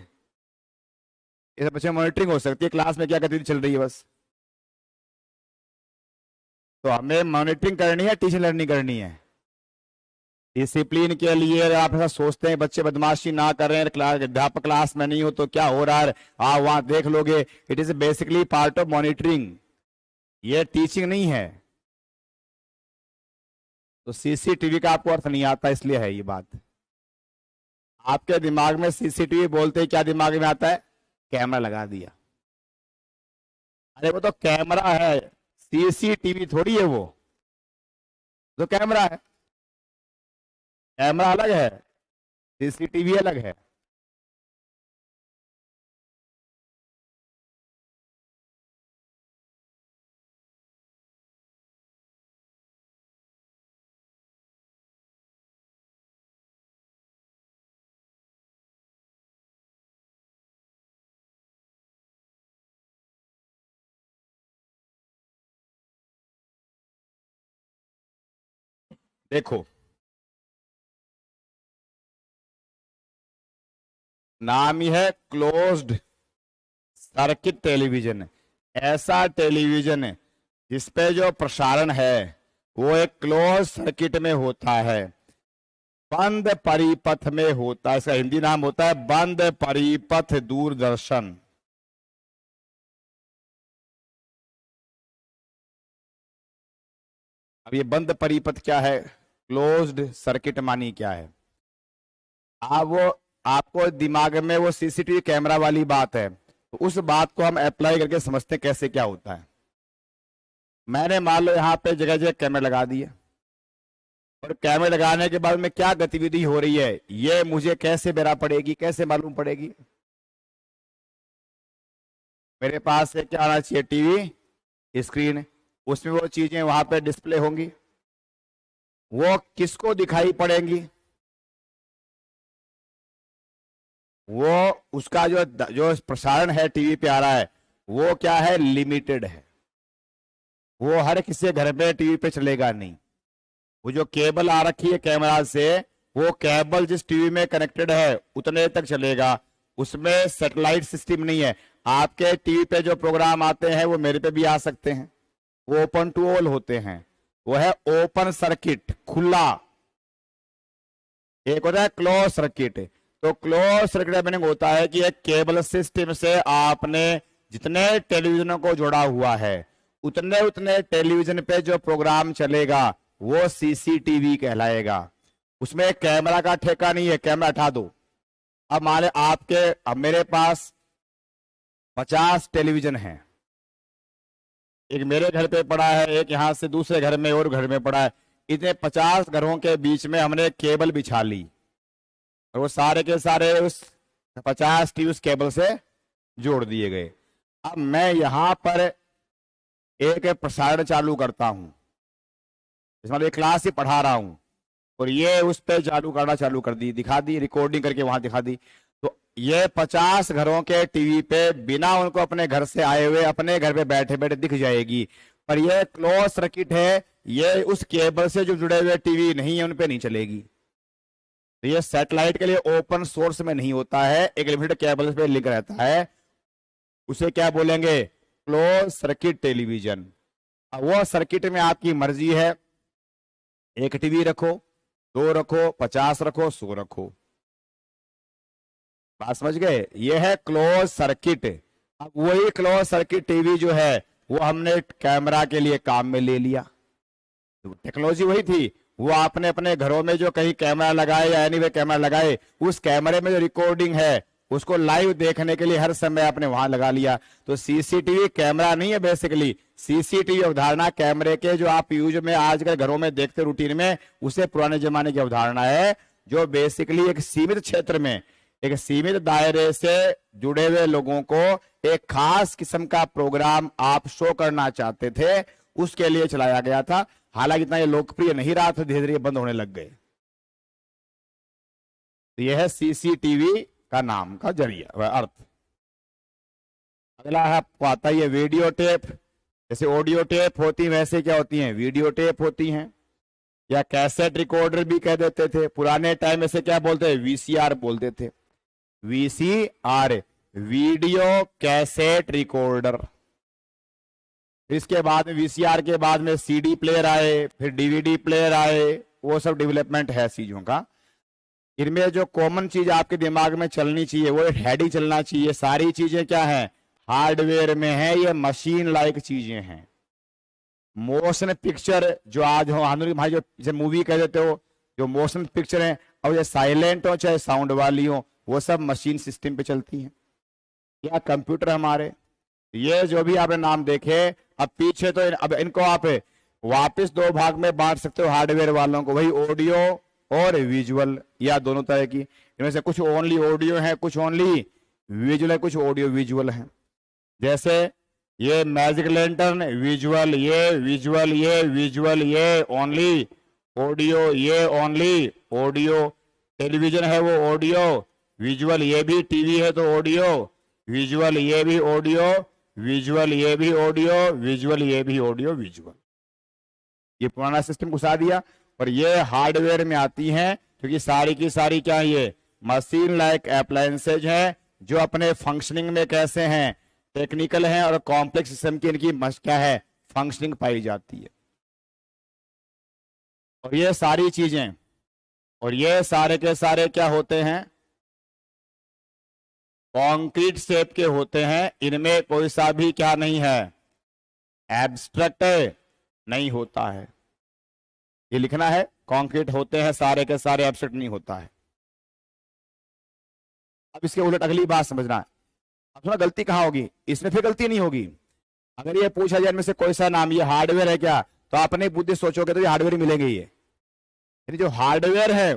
इससे बच्चों में मॉनिटरिंग हो सकती है, क्लास में क्या गतिविधि चल रही है बस। तो हमें मॉनिटरिंग करनी है, टीचिंग लर्निंग करनी है। डिसिप्लिन के लिए आप ऐसा सोचते हैं बच्चे बदमाशी ना कर रहे हैं, अध्यापक क्लास में नहीं हो तो क्या हो रहा है, आप वहां देख लोगे। It is basically part of monitoring, ये टीचिंग नहीं है। तो सीसीटीवी का आपको अर्थ नहीं आता, इसलिए है ये बात। आपके दिमाग में सीसीटीवी बोलते ही क्या दिमाग में आता है, कैमरा लगा दिया। अरे वो तो कैमरा है, सीसीटीवी थोड़ी है वो, तो कैमरा है। कैमरा अलग है, सीसीटीवी अलग है। देखो नाम ही है क्लोज्ड सर्किट टेलीविजन। ऐसा टेलीविजन जिसपे जो प्रसारण है वो एक क्लोज सर्किट में होता है। बंद परिपथ में होता है, इसका हिंदी नाम होता है बंद परिपथ दूरदर्शन। अब ये बंद परिपथ क्या है, क्लोज्ड सर्किट मानी क्या है। आप वो आपको दिमाग में वो सीसीटीवी कैमरा वाली बात है, तो उस बात को हम अप्लाई करके समझते हैं कैसे क्या होता है। मैंने मान लो यहाँ पे जगह जगह कैमरे लगा दिए, और कैमरे लगाने के बाद में क्या गतिविधि हो रही है ये मुझे कैसे बेरा पड़ेगी, कैसे मालूम पड़ेगी। मेरे पास क्या आना चाहिए, टीवी स्क्रीन, उसमें वो चीजें वहां पे डिस्प्ले होंगी, वो किसको दिखाई पड़ेंगी, वो उसका जो प्रसारण है टीवी पे आ रहा है वो क्या है, लिमिटेड है, वो हर किसी घर में टीवी पे चलेगा नहीं। वो जो केबल आ रखी है कैमरा से, वो केबल जिस टीवी में कनेक्टेड है उतने तक चलेगा, उसमें सैटेलाइट सिस्टम नहीं है। आपके टीवी पे जो प्रोग्राम आते हैं वो मेरे पे भी आ सकते हैं, वो ओपन टू ऑल होते हैं, वो है ओपन सर्किट, खुला। एक होता है क्लोज सर्किट। तो क्लोज सर्किट मीनिंग होता है कि एक केबल सिस्टम से आपने जितने टेलीविजनों को जोड़ा हुआ है उतने उतने टेलीविजन पे जो प्रोग्राम चलेगा वो सीसीटीवी कहलाएगा। उसमें कैमरा का ठेका नहीं है, कैमरा हटा दो। अब अब मेरे पास 50 टेलीविजन हैं, एक मेरे घर पे पड़ा है, एक यहां से दूसरे घर में और घर में पड़ा है, इतने 50 घरों के बीच में हमने केबल बिछा ली और वो सारे के सारे उस 50 टीवी उस केबल से जोड़ दिए गए। अब मैं यहां पर एक प्रसारण चालू करता हूं, इसमें क्लास ही पढ़ा रहा हूं, और ये उस पर चालू करना चालू कर दी, दिखा दी, रिकॉर्डिंग करके वहां दिखा दी। तो ये 50 घरों के टीवी पे बिना उनको अपने घर से आए हुए अपने घर पे बैठे बैठे दिख जाएगी। पर ये क्लोज सर्किट है, ये उस केबल से जो जुड़े हुए टीवी नहीं है उन पे नहीं चलेगी। तो ये सैटेलाइट के लिए ओपन सोर्स में नहीं होता है, एक लिमिटेड केबल पे लिंक रहता है, उसे क्या बोलेंगे, क्लोज सर्किट टेलीविजन। अब वो सर्किट में आपकी मर्जी है, एक टीवी रखो, 2 रखो, 50 रखो, 100 रखो। बात समझ गए, ये है क्लोज सर्किट। अब वही क्लोज सर्किट टीवी जो है वो हमने कैमरा के लिए काम में ले लिया, तो टेक्नोलॉजी वही थी। वो आपने अपने घरों में जो कहीं कैमरा लगाए या एनीवे कैमरा लगाए, उस कैमरे में जो रिकॉर्डिंग है उसको लाइव देखने के लिए हर समय आपने वहां लगा लिया। तो सीसीटीवी कैमरा नहीं है, बेसिकली सीसीटीवी अवधारणा कैमरे के जो आप यूज में आजकल घरों में देखते रूटीन में, उसे पुराने जमाने की अवधारणा है, जो बेसिकली एक सीमित क्षेत्र में एक सीमित दायरे से जुड़े हुए लोगों को एक खास किस्म का प्रोग्राम आप शो करना चाहते थे उसके लिए चलाया गया था। हालांकि इतना ये लोकप्रिय नहीं रहा था, धीरे धीरे बंद होने लग गए। तो यह है सीसीटीवी का नाम का जरिया अर्थ। अगला है आपको आता है वीडियो टेप। जैसे ऑडियो टेप होती है वैसे क्या होती हैं, वीडियो टेप होती हैं, या कैसेट रिकॉर्डर भी कह देते थे। पुराने टाइम में से क्या बोलते हैं, वीसीआर बोलते थे, वीसीआर, वीडियो कैसेट रिकॉर्डर। इसके बाद में वीसीआर के बाद में सीडी प्लेयर आए, फिर डीवीडी प्लेयर आए, वो सब डेवलपमेंट है चीजों का। इनमें जो कॉमन चीज आपके दिमाग में चलनी चाहिए वो हेड ही चलना चाहिए। सारी चीजें क्या है, हार्डवेयर में है, ये मशीन लाइक चीजें हैं। मोशन पिक्चर जो आज हो भाई, जो जैसे मूवी कह देते हो, जो मोशन पिक्चर है, और ये साइलेंट हो चाहे साउंड वाली हो, वो सब मशीन सिस्टम पे चलती हैं, या कंप्यूटर हमारे। ये जो भी आपने नाम देखे, अब पीछे तो अब इनको आप वापस 2 भाग में बांट सकते हो हार्डवेयर वालों को, वही ऑडियो और विजुअल, या दोनों तरह की। इनमें से कुछ ओनली ऑडियो है, कुछ ओनली विजुअल है, कुछ ऑडियो विजुअल है। जैसे ये मैजिक लैंटर्न विजुअल, ये विजुअल, ये विजुअल, ये ओनली ऑडियो, ये ओनली ऑडियो। टेलीविजन है वो ऑडियो विजुअल, ये भी टीवी है तो ऑडियो विजुअल, ये भी ऑडियो विजुअल, ये भी ऑडियो विजुअल, ये भी ऑडियो विजुअल। ये पुराना सिस्टम घुसा दिया, पर ये हार्डवेयर में आती हैं, क्योंकि सारी की सारी क्या है, ये मशीन लाइक अप्लायंसेज हैं, जो अपने फंक्शनिंग में कैसे हैं, टेक्निकल हैं, और कॉम्प्लेक्स सिस्टम की इनकी क्या है, फंक्शनिंग पाई जाती है। और ये सारी चीजें और ये सारे के सारे क्या होते हैं, कॉन्क्रीट शेप के होते हैं। इनमें कोई सा भी क्या नहीं है, एब्स्ट्रैक्ट नहीं होता है। ये लिखना है, कॉन्क्रीट होते हैं सारे के सारे, एब्स्ट्रैक्ट नहीं होता है। अब इसके उलट अगली बात समझना है। अब थोड़ा गलती कहां होगी, इसमें फिर गलती नहीं होगी। अगर ये पूछा जाए इनमें से कोई सा नाम, ये हार्डवेयर है क्या, तो आपने बुद्धि सोचोगे तो ये हार्डवेयर मिलेंगे। ये यानी जो हार्डवेयर है